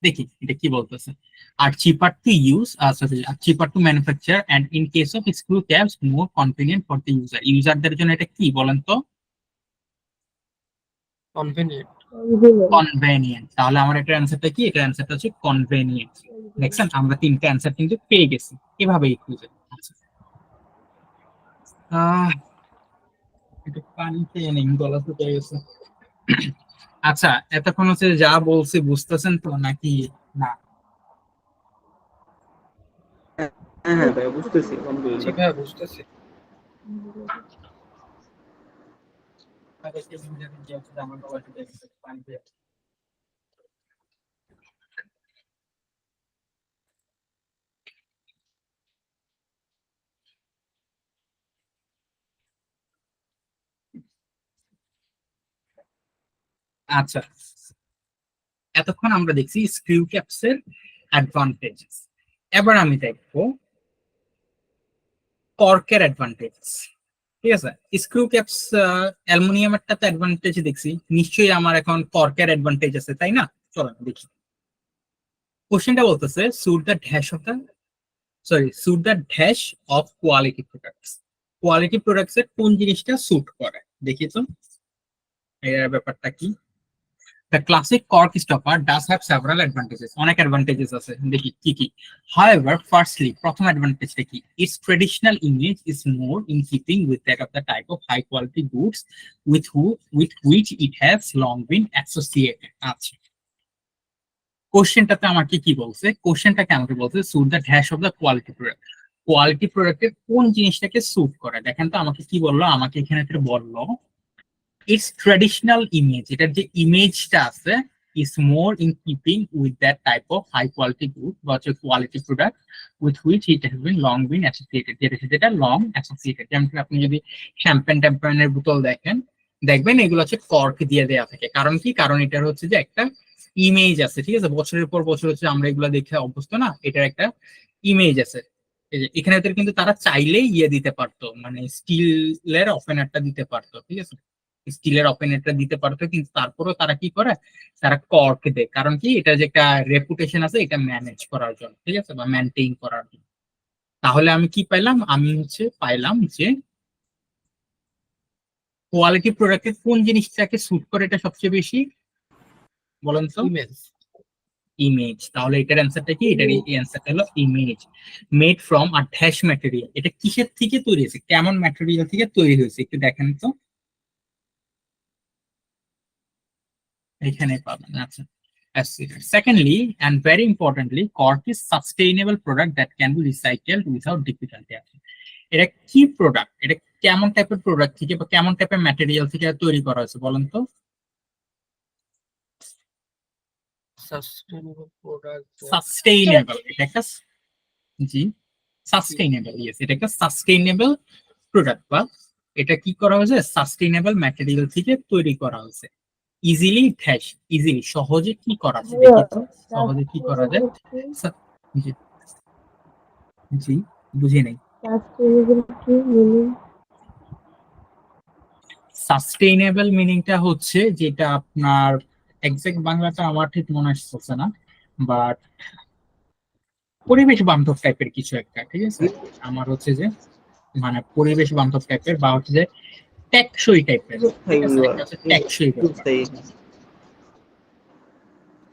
Speaker 1: দেখি এটা কি বলতেছে, are cheaper to use, cheaper to manufacture and in case of screw caps more convenient for the user. ইউজারদের জন্য এটা কি বলেন তো?
Speaker 2: কনভেনিয়েন্ট।
Speaker 1: কনভেনিয়েন্ট। তাহলে আমার এটা অ্যান্সারটা কি, এটা অ্যান্সারটা হচ্ছে কনভেনিয়েন্ট। দেখছেন আমরা তিনটা অ্যান্সার কিন্তু পেয়ে গেছি এভাবেই খুঁজে। একটু পানি খেয়ে নেই, গলা শুকিয়ে গেছে। আচ্ছা, এতক্ষণ হচ্ছে যা বলছি বুঝতেছেন তো নাকি না?
Speaker 3: হ্যাঁ হ্যাঁ ভাই বুঝতেছি, আলহামদুলিল্লাহ।
Speaker 2: ঠিক আছে, বুঝতেছি।
Speaker 1: আচ্ছা, এতক্ষণ আমরা দেখছি স্ক্রু ক্যাপসের অ্যাডভান্টেজেস, এবার আমি দেখবো কর্কের অ্যাডভান্টেজেস। ঠিক আছে, স্ক্রু ক্যাপস অ্যালুমিনিয়ামেরটা তো অ্যাডভান্টেজ দেখছি, নিশ্চয়ই আমার এখন কর্কের অ্যাডভান্টেজ আছে, তাই না? চলো দেখি। কোশ্চেনটা বলতেছে suit the dash of quality products. Quality products এর কোন জিনিসটা স্যুট করে দেখি তো, এর ব্যাপারটা কি। The classic cork stopper does have several advantages. অনেক advantages আছে, দেখি কি কি। However, firstly, প্রথম অ্যাডভান্টেজটা কি, its traditional image is more in keeping with that of the type of high quality goods with which it has long been associated. আচ্ছা, কোশ্চেনটাতে আমাকে কি বলছে, কোশ্চেনটাকে আমাকে বলছে suit the dash of the quality product. Quality প্রোডাক্টের কোন জিনিসটাকে স্যুট করে, দেখেন তো আমাকে কি বললো, আমাকে এখানে বললো ইটস ট্রেডিশনাল ইমেজ, এটার যে ইমেজটা আছে is more in keeping with that type of high quality good বা হচ্ছে quality product with which it has been long been associated, যেটা লং অ্যাসোসিয়েটেড। যেমন আপনি যদি শ্যাম্পেনের বোতল দেখবেন এগুলো হচ্ছে কর্ক দিয়ে দেওয়া থাকে, কারণ কি, কারণ এটার হচ্ছে যে একটা ইমেজ আছে। ঠিক আছে, বছরের পর বছর হচ্ছে আমরা এগুলো দেখে অভ্যস্ত না, এটার একটা ইমেজ আছে। এখানে কিন্তু তারা চাইলেই দিতে পারতো, মানে স্টিলের ওপেনারটা দিতে পারতো, ঠিক আছে, স্টিলের ওপেনারটা দিতে পারতো, কিন্তু তারপরেও তারা কি করে, তারা কর্ক দেয়, কারণ কি, এটা যে একটা রেপুটেশন আছে এটা ম্যানেজ করার জন্য, ঠিক আছে, বা মেনটেইন করার জন্য। তাহলে আমি কি পাইলাম, আমি পাইলাম যে কোয়ালিটি প্রোডাক্টের কোন জিনিসটাকে স্যুট করে এটা সবচেয়ে বেশি বলেন তো? ইমেজ। তাহলে এটার অ্যান্সারটা কি, এটার অ্যান্সারটা হলো image. Made from a dash material, এটা কিসের থেকে তৈরি হয়েছে, কেমন ম্যাটেরিয়াল থেকে তৈরি হয়েছে একটু দেখেন তো, এখানে পাবেন। আচ্ছা, secondly and very importantly, cork is sustainable product that can be recycled without difficulty. এটা কি প্রোডাক্ট, এটা কেমন টাইপের প্রোডাক্ট থেকে বা কেমন টাইপের ম্যাটেরিয়াল থেকে তৈরি করা হয়েছে বলেন তো? সাস্টেইনেবল, এটা একটা জি সাস্টেইনেবল, ইয়েস, এটা একটা সাস্টেইনেবল প্রোডাক্ট বা এটা কি করা হয়েছে, সাস্টেইনেবল ম্যাটেরিয়াল থেকে তৈরি করা হয়েছে। ইজিলি সহজে কি করা যায়, সহজে কি করা যায়, জি বুঝি নাই। সাস্টেইনেবল মিনিংটা হচ্ছে যেটা আপনার এক্সাক্ট বাংলাটা আমার ঠিক মনে আসছে না, বাট পরিবেশ বান্ধব টাইপের কিছু একটা, ঠিক আছে, আমার হচ্ছে যে মানে পরিবেশ বান্ধব টাইপের বা হচ্ছে যে টেকসই টাইপের, টেকসই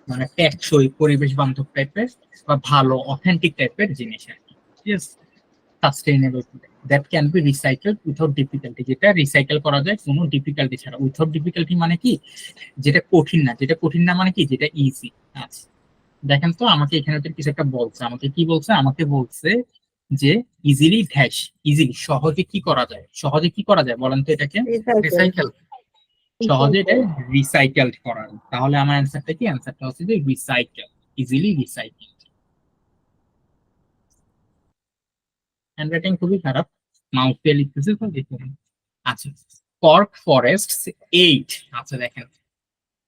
Speaker 1: মানে টেকসই পরিবেশ বান্ধব টাইপের বা ভালো অথেন্টিক টাইপের জিনিস আর কি, ঠিক আছে। Sustainable that can be recycled without difficulty, যেটা রিসাইকেল করা যায় কোনো ডিফিকাল্টি ছাড়া। উইথাউট ডিফিকাল্টি মানে কি, যেটা কঠিন না, যেটা কঠিন না মানে কি, যেটা ইজি। আচ্ছা, দেখেন তো আমাকে এখানে তো কিছু একটা বলছে, আমাকে কি বলছে, আমাকে বলছে যে ইজিলি ড্যাশ, ইজিলি সহজে কি করা যায়, সহজে কি করা যায় বলেন তো এটাকে,
Speaker 2: রিসাইকেল।
Speaker 1: সহজে এটা রিসাইকেল করা যায়। তাহলে আমার অ্যান্সারটা কি, অ্যান্সারটা হচ্ছে যে রিসাইকেল, ইজিলি রিসাইকেল। হ্যান্ডরাইটিং খুবই খারাপ, মাউথ দিয়ে লিখতেছে তো দেখুন। আচ্ছা, কর্ক ফরেস্ট 8, আচ্ছা দেখেন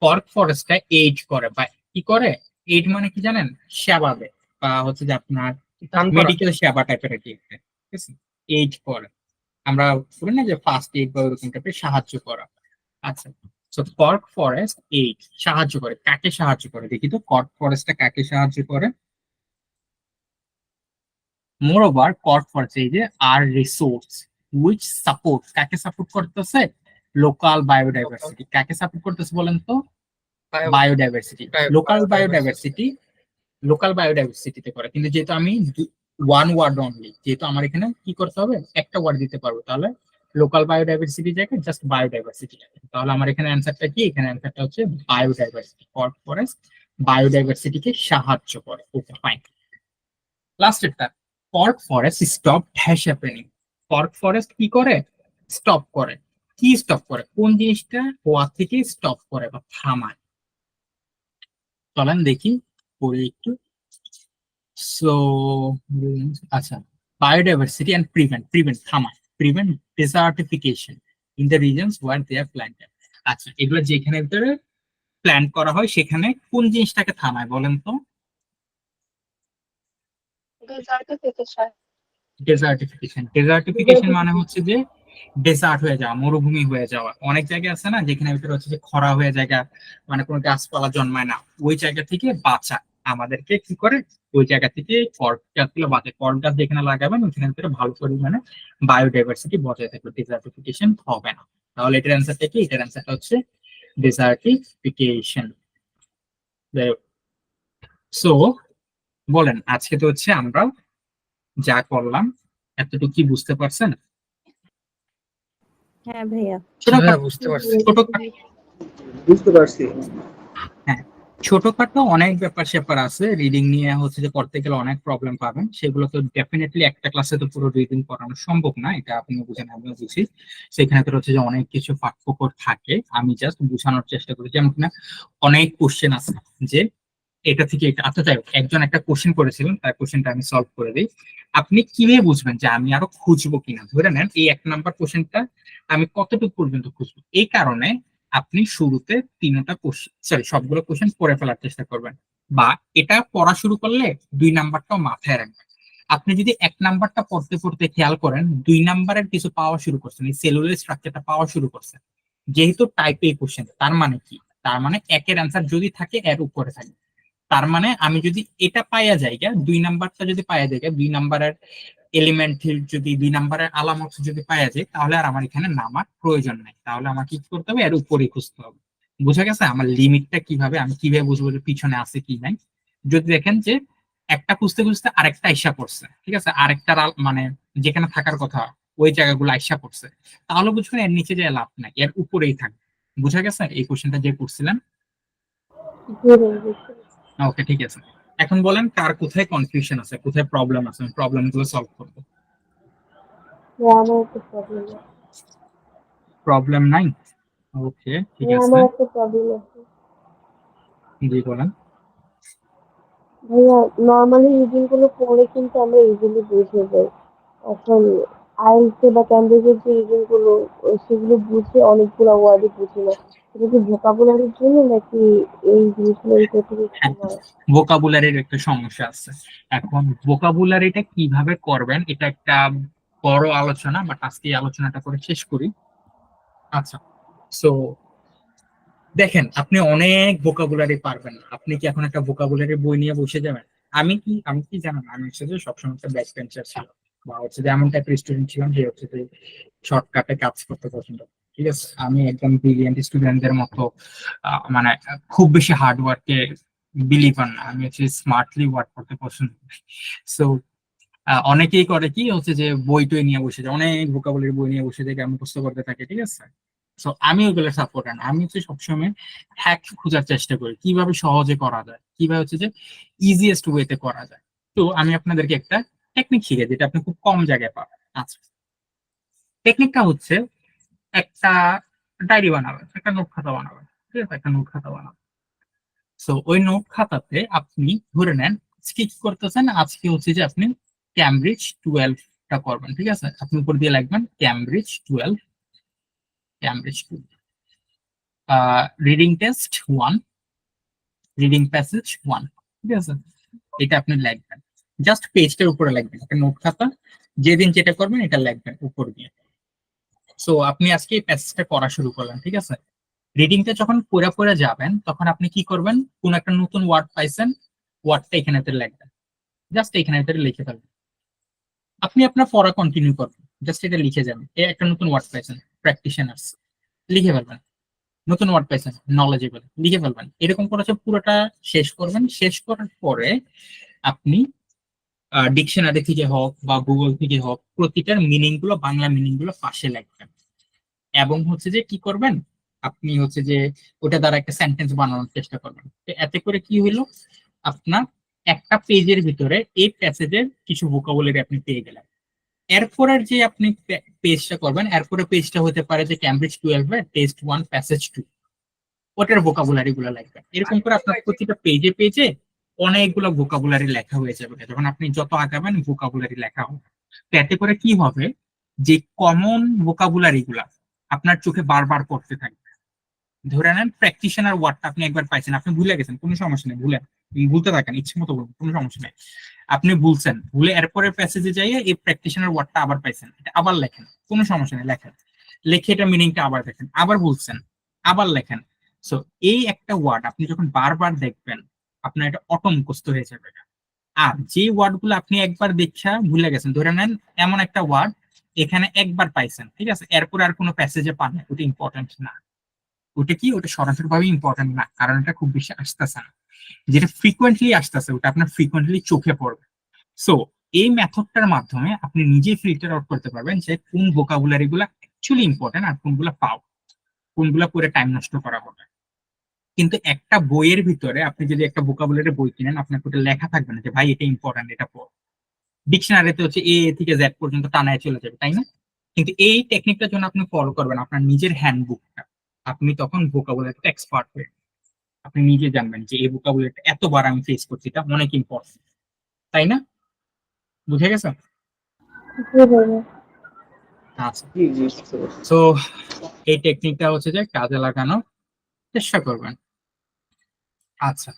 Speaker 1: কর্ক ফরেস্টটা 8 করে বা কি করে, 8 মানে কি জানেন, সেবা দেয় বা হচ্ছে যে আপনার
Speaker 2: দান করা।
Speaker 1: মেডিকেল সেবা টাইপের আর কি একটা, ঠিক আছে। 8 করে, আমরা বলি না যে ফার্স্ট এইড বা ওরকম টাইপের সাহায্য করা। আচ্ছা, তো কর্ক ফরেস্ট 8 সাহায্য করে, কাকে সাহায্য করে দেখি তো, কর্ক ফরেস্টটা কাকে সাহায্য করে। মোরওভার কর্ক ফরেস্ট এই যে আর রিসোর্স হুইচ সাপোর্ট, কাকে সাপোর্ট করতেছে, লোকাল বায়োডাইভার্সিটি, কাকে সাপোর্ট করতেছে বলেন তো, বায়োডাইভার্সিটি, লোকাল বায়োডাইভার্সিটি, লোকাল বায়োডাইভার্সিটিতে করে। কিন্তু যেহেতু আমি ওয়ান ওয়ার্ড অনলি, যেহেতু আমার এখানে কি করতে হবে, একটা ওয়ার্ড দিতে পারবো, তাহলে লোকাল বায়োডাইভার্সিটি জায়গায় জাস্ট বায়োডাইভার্সিটি, তাহলে আমার এখানে অ্যান্সারটা কি, এখানে অ্যান্সারটা হচ্ছে বায়োডাইভার্সিটি, কর্ক ফরেস্ট বায়োডাইভার্সিটিকে সাহায্য করে। ওকে ফাইন, লাস্টেরটা, cork forest stop dash happening, cork forest কি করে, স্টপ করে, কি স্টপ করে, কোন জিনিসটা হওয়া থেকে স্টপ করে বা থামায়, চলেন দেখি পরে একটু। সো আচ্ছা, বায়োডাইভার্সিটি অ্যান্ড প্রিভেন্ট থামায়, prevent desertification in the regions where they are planted. আচ্ছা, এগুলো যেখানে ভিতরে প্ল্যান করা হয় সেখানে কোন জিনিসটাকে থামায় বলেন তো,
Speaker 5: ডিজার্টিফিকেশন।
Speaker 1: ডেজার্টিফিকেশন মানে হচ্ছে যে ডেজার্ট হয়ে যাওয়া, মরুভূমি হয়ে যাওয়া। অনেক জায়গায় আছে না যেখানে ভিতরে হচ্ছে যে খরা হয়ে জায়গা, মানে কোনো গাছপালা জন্মায় না, ওই জায়গা থেকে বাঁচা আমাদেরকে কি করে, ওই জায়গা থেকে কর্ক গাছগুলো বাঁচে, কর্ক গাছ যেখানে লাগাবেন ওইখানে ভিতরে ভালো পরিমাণে বায়োডাইভার্সিটি বজায় থাকবে, ডেজার্টিফিকেশন হবে না। তাহলে এটার অ্যান্সারটা কি, এটার অ্যান্সারটা হচ্ছে ডেজার্টিফিকেশন। সো বলেন আজকে তো হচ্ছে আমরা যা করলাম এতটুকু কি বুঝতে পারছেন,
Speaker 4: হ্যাঁ ভাইয়া।
Speaker 2: হ্যাঁ, বুঝতে পারছি।
Speaker 3: বুঝতে পারছি।
Speaker 1: হ্যাঁ, ছোটখাটো অনেক ব্যাপার স্যাপার আছে, রিডিং নিয়ে হচ্ছে যে পড়তে গেলে অনেক প্রবলেম পাবেন, সেগুলো তো ডেফিনেটলি একটা ক্লাসে তো পুরো রিডিং করানো সম্ভব না, এটা আপনি বুঝেন আমিও বুঝি। সেখানে তো হচ্ছে যে অনেক কিছু ফাঁকফোকর থাকে, আমি জাস্ট বোঝানোর চেষ্টা করি, যেমন কিনা অনেক কোশ্চেন আছে যে এটা থেকে এটা, আচ্ছা যাই হোক, একজন একটা কোশ্চেন করেছিলেন, তার কোশ্চেনটা আমি সলভ করে দিই। আপনি কিভাবে বুঝবেন যে আমি আরো খুঁজবো কিনা, ধরে নেন এই 1 নাম্বার কোশ্চেনটা আমি কতটুকু পর্যন্ত খুঁজবো, এই কারণে আপনি শুরুতে 3টা কোশ্চেন, সরি সবগুলো কোশ্চেন পড়ে ফেলার চেষ্টা করবেন, বা এটা পড়া শুরু করলে 2 নাম্বারটাও মাথায় রাখবেন। আপনি যদি 1 নাম্বারটা পড়তে পড়তে খেয়াল করেন 2 নাম্বারের কিছু পাওয়া শুরু করছেন, এই সেলুলার স্ট্রাকচারটা পাওয়া শুরু করছেন, যেহেতু টাইপ এ কোশ্চেন, তার মানে কি, তার মানে 1-এর অ্যান্সার যদি থাকে এর উপরে থাকে, তার মানে আমি যদি এটা পাইয়া যাই, 2 নাম্বারটা যদি পাইয়া যাই, 2 নাম্বারের এলিমেন্ট যদি 2 নাম্বারের আলামত যদি পাইয়া যায়, তাহলে আর আমার এখানে নামার প্রয়োজন নাই, তাহলে আমার কি করতে হবে, এর উপরেই খুঁজতে হবে। বুঝা গেছে আমার লিমিটটা কিভাবে, আমি কিভাবে বুঝবো যে পিছনে আছে কি নাই। যদি দেখেন যে একটা খুঁজতে খুঁজতে আরেকটা আইসা পড়ছে, ঠিক আছে, আরেকটার মানে যেখানে থাকার কথা ওই জায়গাগুলো আইসা পড়ছে, তাহলে বুঝবেন এর নিচে যে লাভ নাই, এর উপরেই থাকবে। বুঝা গেছে এই কোশ্চেনটা যে করছিলেন?
Speaker 4: জি ভাইয়া, বুঝতে পারছি।
Speaker 1: ওকে ঠিক আছে, এখন বলেন কার কোথায় কনফিউশন আছে, কোথায় প্রবলেম আছে, প্রবলেম গুলো সলভ করবো।
Speaker 4: ভাইয়া, আমার একটা প্রবলেম আছে।
Speaker 1: প্রবলেম নাই, ওকে ঠিক
Speaker 4: ভাইয়া,
Speaker 1: আছে,
Speaker 4: আমার একটা প্রবলেম আছে।
Speaker 1: জি বলেন।
Speaker 4: ভাইয়া, নর্মালি রিডিং গুলো পড়ে কিন্তু আমরা ইজিলি বুঝে যাই। এখন আইএলটিএস বা ক্যামব্রিজের যে রিডিং গুলো, সেগুলো বুঝে অনেকগুলো ওয়ার্ডই বুঝি না। এটা কি ভোকাবুলারির জন্য নাকি এই জিনিসগুলো করতে একটু
Speaker 1: হ্যাঁ,
Speaker 4: হয়?
Speaker 1: ভোকাবুলারির একটা সমস্যা আছে। এখন ভোকাবুলারিটা কিভাবে করবেন এটা একটা বড় আলোচনা, বাট আজকে এই আলোচনাটা করে শেষ করি। আচ্ছা, সো দেখেন আপনি অনেক ভোকাবুলারি পারবেন না, আপনি কি এখন একটা ভোকাবুলারি বই নিয়ে বসে যাবেন? আমি কি জানেন, আমি হচ্ছে যে সবসময় একটা ব্যাক বেঞ্চার ছিল, বা হচ্ছে যে এমন টাইপের স্টুডেন্ট ছিলাম যে হচ্ছে যে শর্টকাটে কাজ করতে পছন্দ করি। ঠিক আছে, আমি একদম ব্রিলিয়েন্ট স্টুডেন্টদের মতো মানে খুব বেশি হার্ড ওয়ার্কে বিলিভার না, আমি হচ্ছে স্মার্টলি ওয়ার্ক করতে পছন্দ করি। সো অনেকেই করে কি হচ্ছে যে বই টই নিয়ে বসে যায়, অনেক ভোকাবুলারি বই নিয়ে বসে যায়, মুখস্থ করতে থাকে, ঠিক আছে। সো আমি ওইগুলো সাপোর্ট না, আমি হচ্ছে সবসময় হ্যাক খোঁজার চেষ্টা করি কিভাবে সহজে করা যায়, কিভাবে হচ্ছে যে ইজিয়েস্ট ওয়েতে করা যায়। তো আমি আপনাদেরকে একটা টেকনিক শিখে যেটা আপনি খুব কম জায়গায় পাবেন। আচ্ছা, টেকনিকটা হচ্ছে একটা ডায়েরি বানাবেন, একটা নোট খাতা বানাবেন, ঠিক আছে, একটা নোট খাতা বানাবেন। সো ওই নোট খাতাতে আপনি ধরে নেন কি করতেছেন, আজকে হচ্ছে যে আপনি ক্যামব্রিজ 12টা করবেন, ঠিক আছে, আপনি উপর দিয়ে লিখবেন Cambridge 12, Cambridge 12, reading test 1, reading passage 1, ঠিক আছে, এটা আপনি লিখবেন, জাস্ট পেজটার উপরে লিখবেন, একটা নোট খাতা যেদিন যেটা করবেন এটা লিখবেন উপর দিয়ে। সো আপনি আজকে এই প্যাসেজটা পড়া শুরু করলেন, ঠিক আছে, রিডিংটা যখন পড়ে পড়ে যাবেন তখন আপনি কি করবেন, কোন একটা নতুন ওয়ার্ড পাইছেন, ওয়ার্ডটা এখানে লিখবেন, জাস্ট এখানে লিখে ফেলবেন, আপনি আপনার পড়া কন্টিনিউ করবেন, জাস্ট এটা লিখে যাবেন, এই একটা নতুন ওয়ার্ড পাইছেন প্র্যাকটিশনার্স, লিখে ফেলবেন, নতুন ওয়ার্ড পাইছেন নলেজেবল, লিখে ফেলবেন, এরকম করে পুরোটা শেষ করবেন। শেষ করার পরে আপনি ডিকশনারি থেকে হোক বা গুগল থেকে হোক প্রতিটার মিনিং গুলো, বাংলা মিনিং গুলো পাশে লিখবেন, এবং হচ্ছে যে কি করবেন, আপনি হচ্ছে যে ওটা দ্বারা একটা সেন্টেন্স বানানোর চেষ্টা করবেন। তো এতে করে কি হইলো, আপনার একটা পেজের ভিতরে এই প্যাসেজের কিছু ভোকাবুলারি আপনি পেয়ে গেলেন। এরপরের যে আপনি পেজটা করবেন, এরপরে পেজটা হতে পারে যে ক্যামব্রিজ 12 এর টেস্ট 1 প্যাসেজ 2, ওটার ভোকাবুলারি গুলো লিখবেন। এরকম করে আপনার প্রতিটা পেজে পেজে অনেকগুলো ভোকাবুলারি লেখা হয়ে যাবে, যখন আপনি যত আগাবেন ভোকাবুলারি লেখা হবে। তো এতে করে কি হবে, যে কমন ভোকাবুলারি গুলা আপনার চোখে বারবার পড়তে থাকবে। ধরে নেন প্র্যাকটিশনার ওয়ার্ডটা আপনি একবার পাইছেন, আপনি ভুলে গেছেন, কোনো সমস্যা নেই, ভুলতে থাকেন, ইচ্ছে মতো বলুন, কোনো সমস্যা নেই, আপনি ভুলছেন, ভুলে এরপরে প্যাসেজে যাইয়ে এই প্র্যাকটিশনার ওয়ার্ডটা আবার পাইছেন, এটা আবার লেখেন, কোনো সমস্যা নেই, লেখেন, লিখে এটা মিনিংটা আবার দেখেন, আবার ভুলছেন, আবার লেখেন। সো এই একটা ওয়ার্ড আপনি যখন বারবার দেখবেন আপনার এটা অটো মুখস্থ হয়ে যাবে। আর যে ওয়ার্ড গুলো আপনি একবার দেখা ভুলে গেছেন, ধরে নেন এমন একটা ওয়ার্ড এখানে একবার পাইছেন, ঠিক আছে, এরপর আর কোনো প্যাসেজে পান না, ওটা ইম্পর্টেন্ট না, ওটা কি, ওটা সরাসরি ভাবে ইম্পর্টেন্ট না, কারণ এটা খুব বেশি আসতেছে না। যেটা ফ্রিকোয়েন্টলি আসতেছে ওটা আপনার ফ্রিকোয়েন্টলি চোখে পড়বে। সো এই মেথডটার মাধ্যমে আপনি নিজেই ফিল্টার আউট করতে পারবেন যে কোন ভোকাবুলারি গুলা অ্যাকচুয়ালি ইম্পর্টেন্ট আর কোনগুলা পাও, কোনগুলা পরে টাইম নষ্ট করা হবে। কিন্তু একটা বইয়ের ভিতরে আপনি যদি একটা ভোকাবুলারি বই কিনেন, আপনার ওটা লেখা থাকবে না যে ভাই এটা ইম্পর্টেন্ট, এটা পড়। ডিকশনারিতে হচ্ছে এ থেকে জেড পর্যন্ত টানায় চলে যাবে, তাই না? কিন্তু এই টেকনিকটা যখন আপনি ফলো করবেন আপনার নিজের হ্যান্ডবুকটা, আপনি তখন ভোকাবুলারিতে এক্সপার্ট হয়ে আপনি নিজে জানবেন যে এই ভোকাবুলারিটা এতবার আমি ফেস করছি, এটা অনেক ইম্পর্টেন্ট, তাই না? বুঝে গেছে?
Speaker 4: জি ভাইয়া।
Speaker 1: আচ্ছা,
Speaker 3: জি জি বুঝতে পারছি।
Speaker 1: তো এই টেকনিকটা হচ্ছে যে কাজে লাগানোর চেষ্টা করবেন। আচ্ছা,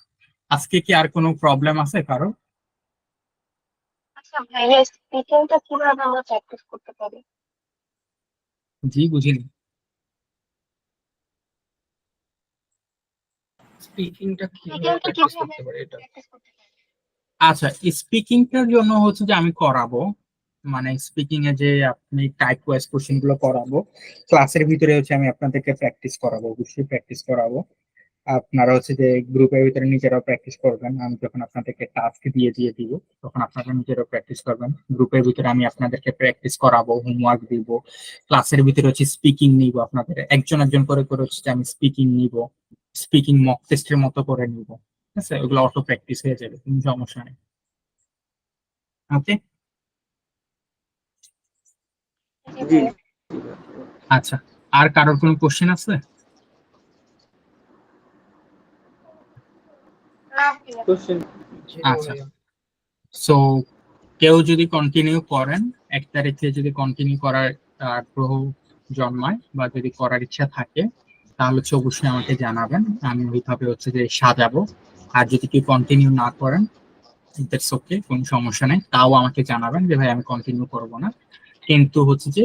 Speaker 1: আজকে কি আর কোনো প্রবলেম আছে কারো?
Speaker 5: আচ্ছা ভাইয়া, স্পিকিংটা কিভাবে আমরা প্র্যাকটিস করতে পারি?
Speaker 1: জি, বুঝিনি।
Speaker 2: স্পিকিংটা কিভাবে
Speaker 5: স্পিকিংটা
Speaker 2: প্র্যাকটিস
Speaker 5: কিভাবে
Speaker 2: করতে পারে এটা?
Speaker 5: প্র্যাকটিস করতে পারি?
Speaker 1: আচ্ছা, স্পিকিংটার জন্য হচ্ছে যে আমি করাবো, মানে স্পিকিং এ যে আপনি টাইপ ওয়াইজ কোশ্চেন গুলো করাবো, ক্লাসের ভিতরে হচ্ছে আমি আপনাদেরকে প্র্যাকটিস করাবো, অবশ্যই প্র্যাকটিস করাবো। আপনারা হচ্ছে যে গ্রুপের ভিতরে নিজেরাও প্র্যাকটিস করবেন, আমি যখন আপনাদেরকে টাস্ক দিয়ে দিয়ে দিব তখন আপনারা নিজেরাও প্র্যাকটিস করবেন। গ্রুপের ভিতরে আমি আপনাদেরকে প্র্যাকটিস করাবো, হোমওয়ার্ক দিব, ক্লাসের ভিতরে হচ্ছে স্পিকিং নিব, আপনাদের একজন একজন করে করে হচ্ছে আমি স্পিকিং নিব, স্পিকিং মক টেস্টের মতো করে নিব, ঠিক আছে, ওগুলো অটো প্র্যাকটিস হয়ে যাবে, কোনো সমস্যা নেই। ওকে,
Speaker 5: জি
Speaker 3: জি
Speaker 5: ভাইয়া।
Speaker 1: আচ্ছা, আর কারোর কোনো কোশ্চেন আছে?
Speaker 5: না ভাইয়া।
Speaker 3: কোশ্চেন।
Speaker 2: জি না
Speaker 1: আচ্ছা,
Speaker 2: ভাইয়া।
Speaker 1: সো কেউ যদি কন্টিনিউ করেন, 1 তারিখে যদি কন্টিনিউ করার আগ্রহ জন্মায় বা যদি করার ইচ্ছা থাকে তাহলে হচ্ছে অবশ্যই আমাকে জানাবেন, আমি ওইভাবে হচ্ছে যে সাজাবো। আর যদি কেউ কন্টিনিউ না করেন, দ্যাটস ওকে, কোনো সমস্যা নেই, তাও আমাকে জানাবেন যে ভাই আমি কন্টিনিউ করব না। কিন্তু হচ্ছে যে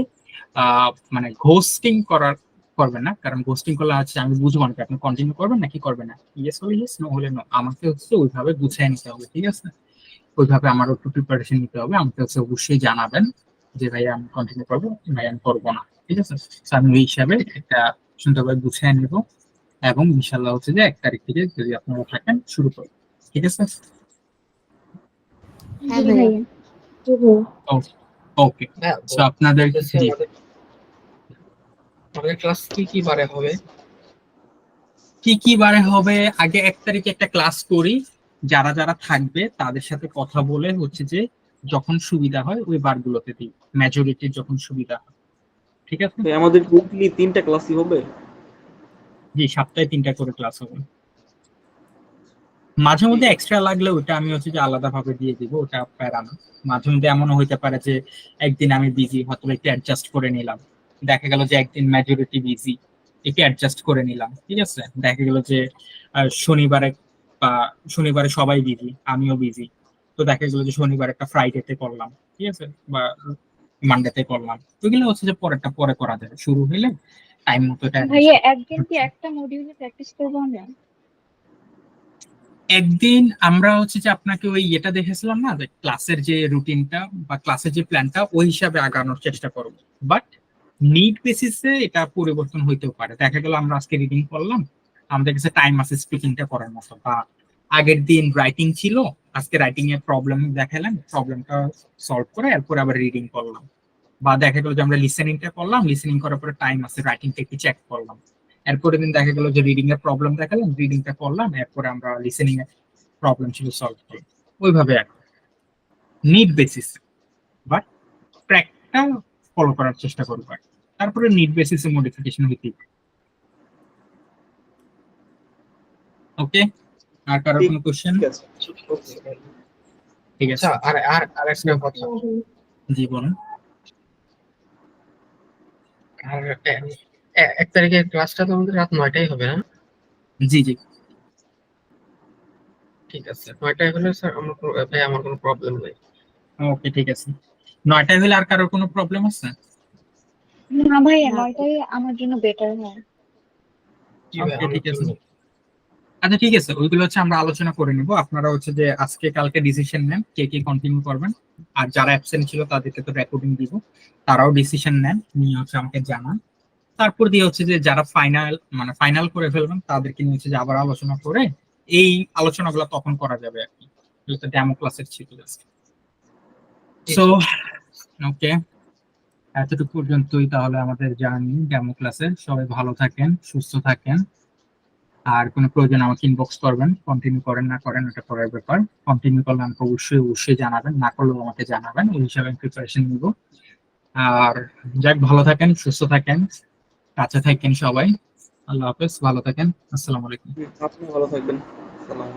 Speaker 1: মানে ঘোস্টিং করবেন না, কারণ ঘোস্টিং করলে হচ্ছে আমি বুঝবো না আপনি কন্টিনিউ করবেন নাকি করবেন না, ইয়েস হলে ইয়েস, নো হলে নো, আমাকে হচ্ছে ওইভাবে গুছিয়ে নিতে হবে, ঠিক আছে, ওইভাবে আমারও একটু প্রিপারেশন নিতে হবে, আমাকে হচ্ছে অবশ্যই জানাবেন যে ভাই আমি কন্টিনিউ করবো, ভাই আমি করবো না, ঠিক আছে। তো আমি ওই হিসাবে একটা সুন্দরভাবে গুছিয়ে নিব, এবং ইনশাল্লাহ হচ্ছে যে 1 তারিখ থেকে যদি আপনারা থাকেন শুরু করবো, ঠিক আছে।
Speaker 4: জি ভাইয়া। জি ভাইয়া।
Speaker 1: ওকে,
Speaker 2: হ্যাঁ
Speaker 1: সো আপনাদের
Speaker 2: বলতেছি
Speaker 1: জি,
Speaker 2: আমাদের আমাদের ক্লাস কি বারে হবে?
Speaker 1: কি বারে হবে, আগে 1 তারিখে একটা ক্লাস করি, যারা যারা থাকবে তাদের সাথে কথা বলে হচ্ছে যে যখন সুবিধা হয় ওই বারগুলোতে দিই, মেজরিটির যখন সুবিধা হয়। ঠিক আছে?
Speaker 3: তো আমাদের উইকলি 3টা ক্লাসই হবে?
Speaker 1: জি, সপ্তাহে 3টা করে ক্লাস হবে। মাঝে মধ্যে এক্সট্রা লাগলে ওটা আমি হচ্ছে যে আলাদা ভাবে দিয়ে দিব, ওটা প্যারা না। মাঝে মধ্যে এমনও হইতে পারে যে একদিন আমি বিজি, হয়তো একটু অ্যাডজাস্ট করে নিলাম। দেখা গেল যে একদিন মেজরিটি বিজি, একটু অ্যাডজাস্ট করে নিলাম। ঠিক আছে, দেখা গেল যে শনিবারে বা শনিবারে সবাই বিজি, আমিও বিজি, তো দেখা গেল যে শনিবার একটা ফ্রাইডেতে করলাম, ঠিক আছে, বা মানডেতে করলাম। ওইগুলো হচ্ছে যে পরেরটা পরে করা যাবে, শুরু হইলে টাইম মতো এটা adjust
Speaker 5: ভাইয়া
Speaker 1: করতে
Speaker 5: একদিন কি
Speaker 1: হবে।
Speaker 5: একটা মডিউলে প্র্যাকটিস করবো আমরা?
Speaker 1: একদিন আমরা হচ্ছে যে আপনাকে ওই এটা দেখেছিলাম না, যে ক্লাসের যে রুটিনটা বা ক্লাসের যে প্ল্যানটা, ওই হিসাবে আগানোর চেষ্টা করব। বাট নিড বেসিসে এটা পরিবর্তন হইতেও পারে। দেখা গেল আমরা আজকে রিডিং করলাম, আমাদের কাছে টাইম আছে স্পিকিংটা করার মতো, বা আগের দিন রাইটিং ছিল, আজকে রাইটিং এর প্রবলেম দেখালাম, প্রবলেমটা সলভ করে এরপর আবার রিডিং করলাম। বা দেখা গেল যে আমরা লিসেনিংটা করলাম, লিসেনিং করার পরে টাইম আছে, রাইটিংটা একটু চেক করলাম। এরপরে দিন দেখা গেল যে রিডিং এর প্রবলেম দেখালাম, রিডিংটা করলাম, এরপরে আমরা লিসেনিং এর প্রবলেম ছিল সলভ করলাম। ওইভাবে আর নিড বেসিস, বাট ট্র্যাকটা ফলো করার চেষ্টা করবো আর কি। তারপরে নিড বেসিসে মডিফিকেশন হইতে। ওকে, আর কারোর কোনো কোশ্চেন?
Speaker 3: ঠিক আছে।
Speaker 1: ঠিক আছে,
Speaker 2: আচ্ছা, আর একটা কথা।
Speaker 1: জি বলুন।
Speaker 2: আর 1 তারিখের ক্লাসটা তো আমাদের রাত 9টায় হবে না?
Speaker 1: জি জি,
Speaker 2: ঠিক আছে, 9টায় হলে স্যার আমার কোনো প্রবলেম নেই।
Speaker 1: ওকে ঠিক আছে। 9টায় হলে আর কারোর কোনো প্রবলেম আছে?
Speaker 5: না ভাইয়া,
Speaker 4: না,
Speaker 5: 9টাই আমার জন্য বেটার হয়।
Speaker 2: জি ভাই,
Speaker 1: ওকে
Speaker 2: আমার
Speaker 1: ঠিক আছে।
Speaker 2: জন্য।
Speaker 1: আচ্ছা ঠিক আছে, ওইগুলো হচ্ছে আমরা আলোচনা করে নিব। আপনারা হচ্ছে যে আজকে কালকে ডিসিশন নেন কে কে কন্টিনিউ করবেন। আর যারা অ্যাবসেন্ট ছিল তাদেরকে তো রেকর্ডিং দিব, তারাও ডিসিশন নেন, নিয়ে হচ্ছে আমাকে জানান। তারপর দিয়ে হচ্ছে যে যারা ফাইনাল করে ফেলবেন তাদেরকে নিয়ে হচ্ছে যে আবার আলোচনা করে এই আলোচনাগুলো তখন করা যাবে আর কি। ডেমো ক্লাসের ছিল জাস্ট। সো ওকে, এতটুকু পর্যন্তই তাহলে আমাদের জার্নি ডেমো ক্লাসের। সবাই ভালো থাকেন, সুস্থ থাকেন। আর কোনো প্রয়োজন আমাকে ইনবক্স করবেন, কন্টিনিউ করেন না করেন ওটা পরের ব্যাপার। কন্টিনিউ করলে আমাকে অবশ্যই জানাবেন, না করলেও আমাকে জানাবেন, ওই হিসাবে আমি প্রিপারেশন নিব। আর যাক, ভালো থাকেন, সুস্থ থাকেন, কাছে থাকেন সবাই। আল্লাহ হাফেজ, ভালো থাকেন, আসসালামু আলাইকুম।
Speaker 3: আপনি ভালো থাকবেন। সালাম।